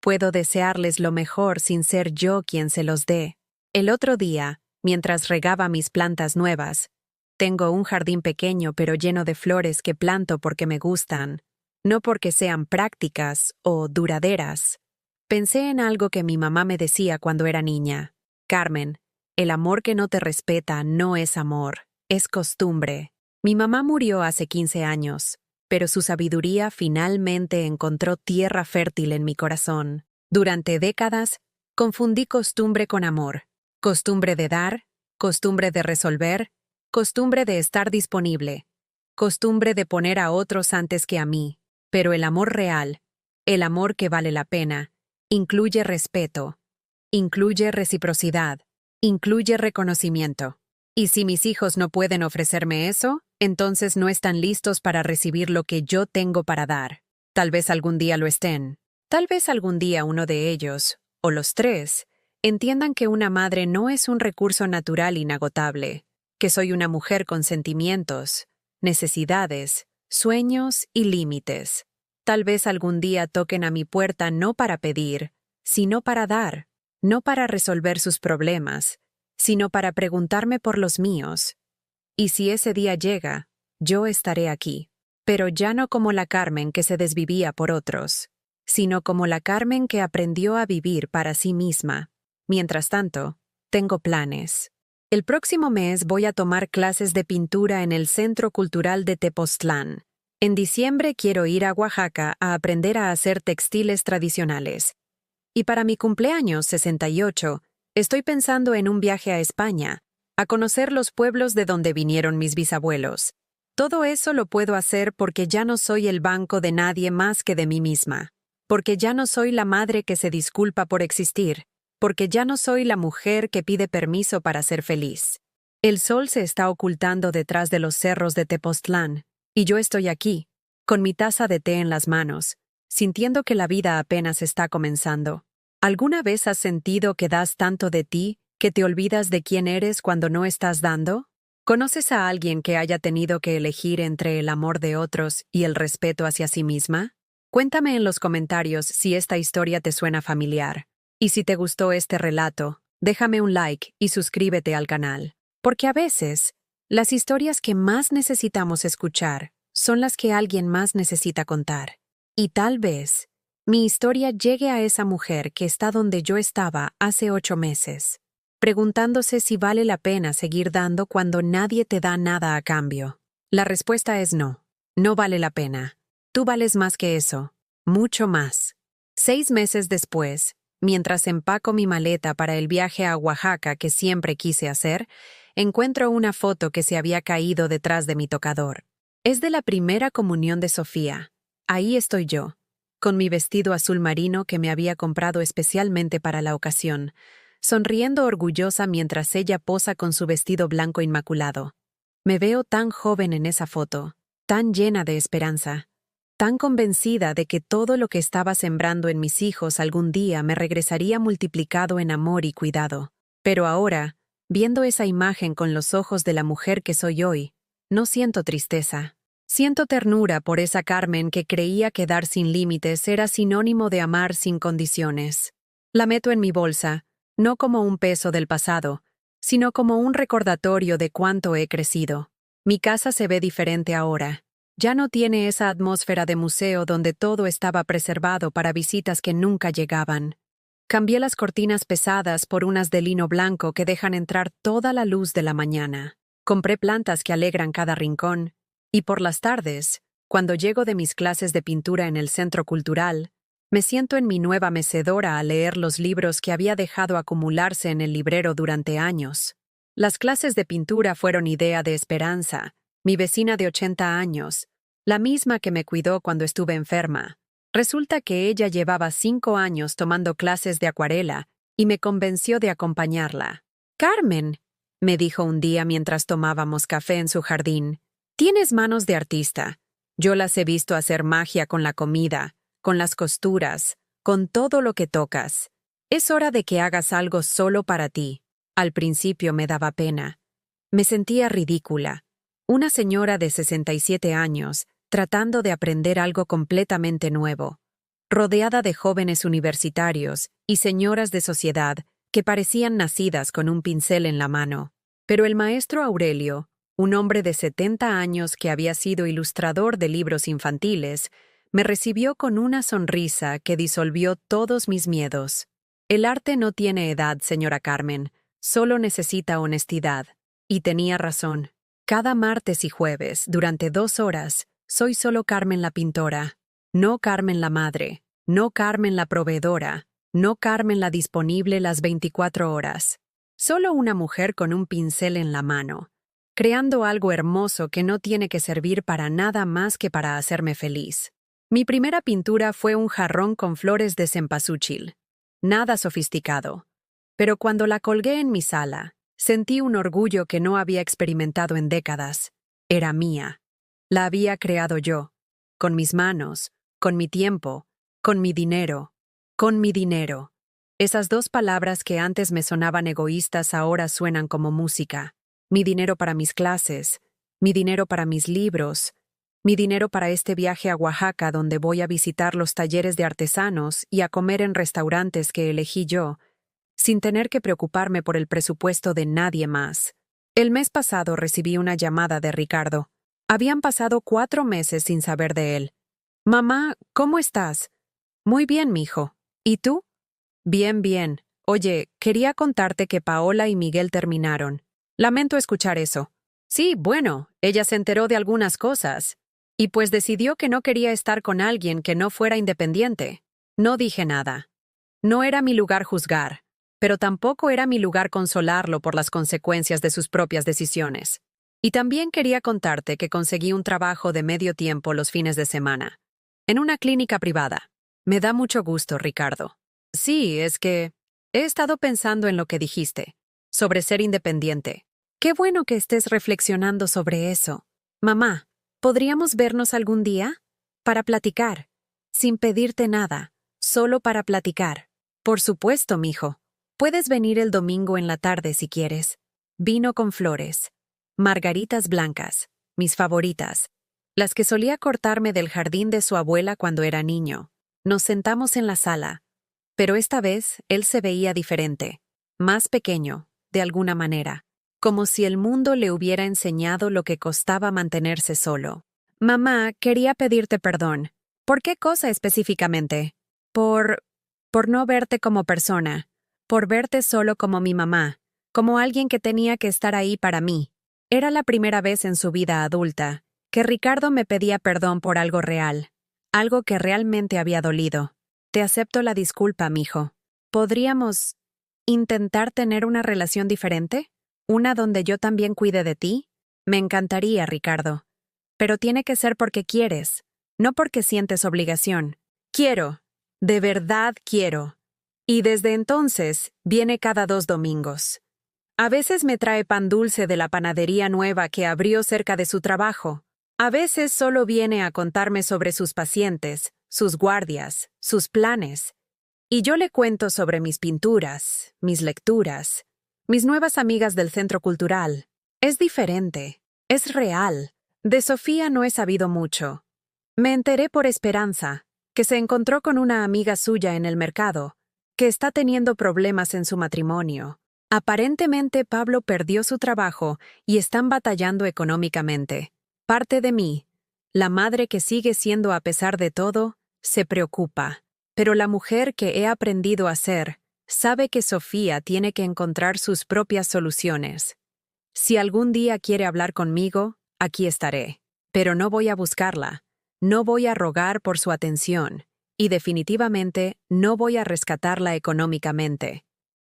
Puedo desearles lo mejor sin ser yo quien se los dé. El otro día, mientras regaba mis plantas nuevas, tengo un jardín pequeño pero lleno de flores que planto porque me gustan, no porque sean prácticas o duraderas. Pensé en algo que mi mamá me decía cuando era niña. Carmen, el amor que no te respeta no es amor, es costumbre. Mi mamá murió hace 15 años, pero su sabiduría finalmente encontró tierra fértil en mi corazón. Durante décadas, confundí costumbre con amor. Costumbre de dar, costumbre de resolver, costumbre de estar disponible, costumbre de poner a otros antes que a mí. Pero el amor real, el amor que vale la pena, incluye respeto, incluye reciprocidad, incluye reconocimiento. Y si mis hijos no pueden ofrecerme eso, entonces no están listos para recibir lo que yo tengo para dar. Tal vez algún día lo estén. Tal vez algún día uno de ellos, o los 3, entiendan que una madre no es un recurso natural inagotable, que soy una mujer con sentimientos, necesidades, sueños y límites. Tal vez algún día toquen a mi puerta no para pedir, sino para dar, no para resolver sus problemas, sino para preguntarme por los míos. Y si ese día llega, yo estaré aquí, pero ya no como la Carmen que se desvivía por otros, sino como la Carmen que aprendió a vivir para sí misma. Mientras tanto, tengo planes. El próximo mes voy a tomar clases de pintura en el Centro Cultural de Tepoztlán. En diciembre quiero ir a Oaxaca a aprender a hacer textiles tradicionales. Y para mi cumpleaños 68, estoy pensando en un viaje a España, a conocer los pueblos de donde vinieron mis bisabuelos. Todo eso lo puedo hacer porque ya no soy el banco de nadie más que de mí misma. Porque ya no soy la madre que se disculpa por existir. Porque ya no soy la mujer que pide permiso para ser feliz. El sol se está ocultando detrás de los cerros de Tepoztlán, y yo estoy aquí, con mi taza de té en las manos, sintiendo que la vida apenas está comenzando. ¿Alguna vez has sentido que das tanto de ti que te olvidas de quién eres cuando no estás dando? ¿Conoces a alguien que haya tenido que elegir entre el amor de otros y el respeto hacia sí misma? Cuéntame en los comentarios si esta historia te suena familiar. Y si te gustó este relato, déjame un like y suscríbete al canal. Porque a veces, las historias que más necesitamos escuchar son las que alguien más necesita contar. Y tal vez, mi historia llegue a esa mujer que está donde yo estaba hace 8 meses, preguntándose si vale la pena seguir dando cuando nadie te da nada a cambio. La respuesta es no. No vale la pena. Tú vales más que eso. Mucho más. 6 meses después, mientras empaco mi maleta para el viaje a Oaxaca que siempre quise hacer, encuentro una foto que se había caído detrás de mi tocador. Es de la primera comunión de Sofía. Ahí estoy yo, con mi vestido azul marino que me había comprado especialmente para la ocasión, sonriendo orgullosa mientras ella posa con su vestido blanco inmaculado. Me veo tan joven en esa foto, tan llena de esperanza, tan convencida de que todo lo que estaba sembrando en mis hijos algún día me regresaría multiplicado en amor y cuidado. Pero ahora, viendo esa imagen con los ojos de la mujer que soy hoy, no siento tristeza. Siento ternura por esa Carmen que creía que dar sin límites era sinónimo de amar sin condiciones. La meto en mi bolsa, no como un peso del pasado, sino como un recordatorio de cuánto he crecido. Mi casa se ve diferente ahora. Ya no tiene esa atmósfera de museo donde todo estaba preservado para visitas que nunca llegaban. Cambié las cortinas pesadas por unas de lino blanco que dejan entrar toda la luz de la mañana. Compré plantas que alegran cada rincón. Y por las tardes, cuando llego de mis clases de pintura en el Centro Cultural, me siento en mi nueva mecedora a leer los libros que había dejado acumularse en el librero durante años. Las clases de pintura fueron idea de Esperanza, mi vecina de 80 años, la misma que me cuidó cuando estuve enferma. Resulta que ella llevaba 5 años tomando clases de acuarela y me convenció de acompañarla. «Carmen», me dijo un día mientras tomábamos café en su jardín, «tienes manos de artista. Yo las he visto hacer magia con la comida, con las costuras, con todo lo que tocas. Es hora de que hagas algo solo para ti». Al principio me daba pena. Me sentía ridícula. Una señora de 67 años, tratando de aprender algo completamente nuevo, rodeada de jóvenes universitarios y señoras de sociedad que parecían nacidas con un pincel en la mano. Pero el maestro Aurelio, un hombre de 70 años que había sido ilustrador de libros infantiles, me recibió con una sonrisa que disolvió todos mis miedos. «El arte no tiene edad, señora Carmen, solo necesita honestidad». Y tenía razón. Cada martes y jueves, durante 2 horas, soy solo Carmen la pintora, no Carmen la madre, no Carmen la proveedora, no Carmen la disponible las 24 horas. Solo una mujer con un pincel en la mano, creando algo hermoso que no tiene que servir para nada más que para hacerme feliz. Mi primera pintura fue un jarrón con flores de cempasúchil. Nada sofisticado. Pero cuando la colgué en mi sala, sentí un orgullo que no había experimentado en décadas. Era mía. La había creado yo, con mis manos, con mi tiempo, con mi dinero. Con mi dinero. Esas 2 palabras que antes me sonaban egoístas ahora suenan como música. Mi dinero para mis clases, mi dinero para mis libros, mi dinero para este viaje a Oaxaca donde voy a visitar los talleres de artesanos y a comer en restaurantes que elegí yo, sin tener que preocuparme por el presupuesto de nadie más. El mes pasado recibí una llamada de Ricardo. Habían pasado 4 meses sin saber de él. «Mamá, ¿cómo estás?» Muy bien, mijo. ¿Y tú? Bien, bien. Oye, quería contarte que Paola y Miguel terminaron. Lamento escuchar eso. Sí, bueno, ella se enteró de algunas cosas. Y pues decidió que no quería estar con alguien que no fuera independiente. No dije nada. No era mi lugar juzgar, pero tampoco era mi lugar consolarlo por las consecuencias de sus propias decisiones. Y también quería contarte que conseguí un trabajo de medio tiempo los fines de semana, en una clínica privada. Me da mucho gusto, Ricardo. Sí, es que he estado pensando en lo que dijiste, sobre ser independiente. Qué bueno que estés reflexionando sobre eso. Mamá, ¿podríamos vernos algún día? Para platicar, sin pedirte nada, solo para platicar. Por supuesto, mijo. Puedes venir el domingo en la tarde si quieres. Vino con flores. Margaritas blancas, mis favoritas. Las que solía cortarme del jardín de su abuela cuando era niño. Nos sentamos en la sala. Pero esta vez él se veía diferente. Más pequeño, de alguna manera. Como si el mundo le hubiera enseñado lo que costaba mantenerse solo. Mamá, quería pedirte perdón. ¿Por qué cosa específicamente? Por no verte como persona, por verte solo como mi mamá, como alguien que tenía que estar ahí para mí. Era la primera vez en su vida adulta que Ricardo me pedía perdón por algo real, algo que realmente había dolido. Te acepto la disculpa, mijo. ¿Podríamos intentar tener una relación diferente? ¿Una donde yo también cuide de ti? Me encantaría, Ricardo. Pero tiene que ser porque quieres, no porque sientes obligación. Quiero. De verdad quiero. Y desde entonces viene cada 2 domingos. A veces me trae pan dulce de la panadería nueva que abrió cerca de su trabajo. A veces solo viene a contarme sobre sus pacientes, sus guardias, sus planes. Y yo le cuento sobre mis pinturas, mis lecturas, mis nuevas amigas del centro cultural. Es diferente, es real. De Sofía no he sabido mucho. Me enteré por Esperanza, que se encontró con una amiga suya en el mercado, que está teniendo problemas en su matrimonio. Aparentemente Pablo perdió su trabajo y están batallando económicamente. Parte de mí, la madre que sigue siendo a pesar de todo, se preocupa. Pero la mujer que he aprendido a ser, sabe que Sofía tiene que encontrar sus propias soluciones. Si algún día quiere hablar conmigo, aquí estaré. Pero no voy a buscarla. No voy a rogar por su atención. Y definitivamente no voy a rescatarla económicamente.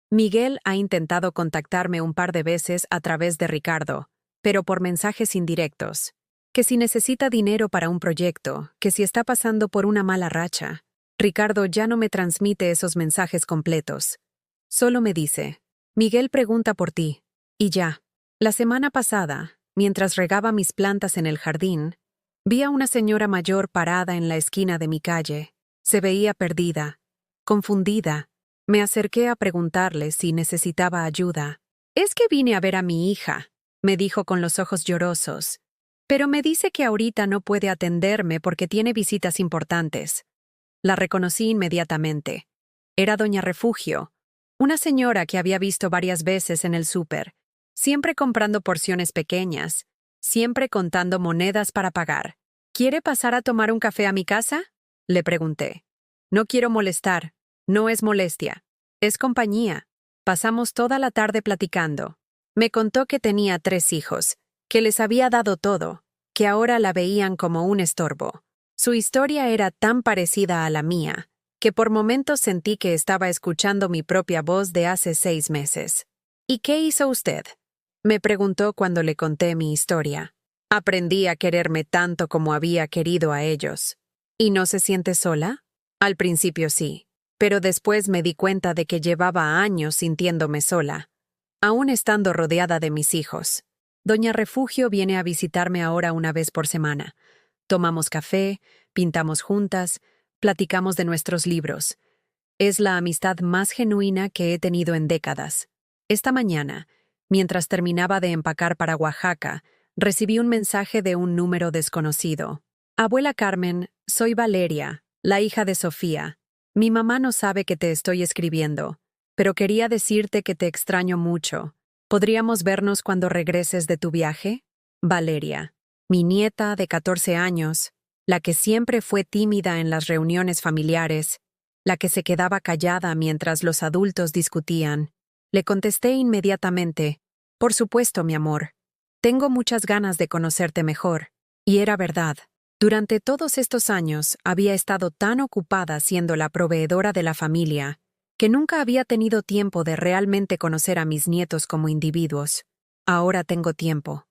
Miguel ha intentado contactarme un par de veces a través de Ricardo, pero por mensajes indirectos. Que si necesita dinero para un proyecto, que si está pasando por una mala racha. Ricardo ya no me transmite esos mensajes completos. Solo me dice, Miguel pregunta por ti. Y ya. La semana pasada, mientras regaba mis plantas en el jardín, vi a una señora mayor parada en la esquina de mi calle. Se veía perdida, confundida. Me acerqué a preguntarle si necesitaba ayuda. Es que vine a ver a mi hija, me dijo con los ojos llorosos. Pero me dice que ahorita no puede atenderme porque tiene visitas importantes. La reconocí inmediatamente. Era doña Refugio, una señora que había visto varias veces en el súper, siempre comprando porciones pequeñas, siempre contando monedas para pagar. ¿Quiere pasar a tomar un café a mi casa? Le pregunté. No quiero molestar. No es molestia. Es compañía. Pasamos toda la tarde platicando. Me contó que tenía 3 hijos, que les había dado todo, que ahora la veían como un estorbo. Su historia era tan parecida a la mía, que por momentos sentí que estaba escuchando mi propia voz de hace 6 meses. ¿Y qué hizo usted? Me preguntó cuando le conté mi historia. Aprendí a quererme tanto como había querido a ellos. ¿Y no se siente sola? Al principio sí, pero después me di cuenta de que llevaba años sintiéndome sola, aún estando rodeada de mis hijos. Doña Refugio viene a visitarme ahora una vez por semana. Tomamos café, pintamos juntas, platicamos de nuestros libros. Es la amistad más genuina que he tenido en décadas. Esta mañana, mientras terminaba de empacar para Oaxaca, recibí un mensaje de un número desconocido. Abuela Carmen, soy Valeria, la hija de Sofía. Mi mamá no sabe que te estoy escribiendo, pero quería decirte que te extraño mucho. ¿Podríamos vernos cuando regreses de tu viaje? Valeria, mi nieta de 14 años, la que siempre fue tímida en las reuniones familiares, la que se quedaba callada mientras los adultos discutían. Le contesté inmediatamente, «Por supuesto, mi amor. Tengo muchas ganas de conocerte mejor». Y era verdad. Durante todos estos años había estado tan ocupada siendo la proveedora de la familia que nunca había tenido tiempo de realmente conocer a mis nietos como individuos. Ahora tengo tiempo.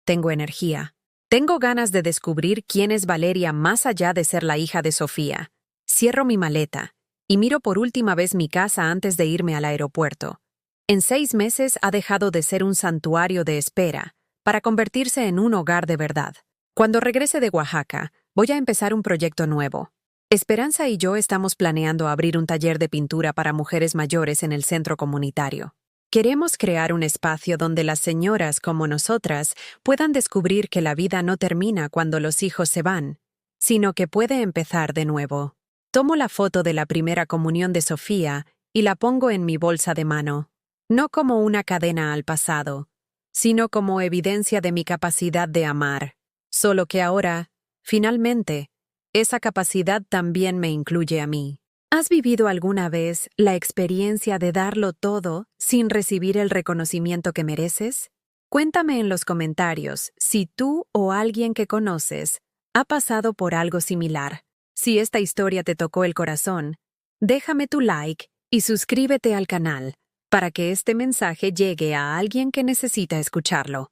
Tengo energía. Tengo ganas de descubrir quién es Valeria más allá de ser la hija de Sofía. Cierro mi maleta y miro por última vez mi casa antes de irme al aeropuerto. En 6 meses ha dejado de ser un santuario de espera para convertirse en un hogar de verdad. Cuando regrese de Oaxaca, voy a empezar un proyecto nuevo. Esperanza y yo estamos planeando abrir un taller de pintura para mujeres mayores en el centro comunitario. Queremos crear un espacio donde las señoras como nosotras puedan descubrir que la vida no termina cuando los hijos se van, sino que puede empezar de nuevo. Tomo la foto de la primera comunión de Sofía y la pongo en mi bolsa de mano, no como una cadena al pasado, sino como evidencia de mi capacidad de amar. Solo que ahora, finalmente, esa capacidad también me incluye a mí. ¿Has vivido alguna vez la experiencia de darlo todo sin recibir el reconocimiento que mereces? Cuéntame en los comentarios si tú o alguien que conoces ha pasado por algo similar. Si esta historia te tocó el corazón, déjame tu like y suscríbete al canal para que este mensaje llegue a alguien que necesita escucharlo.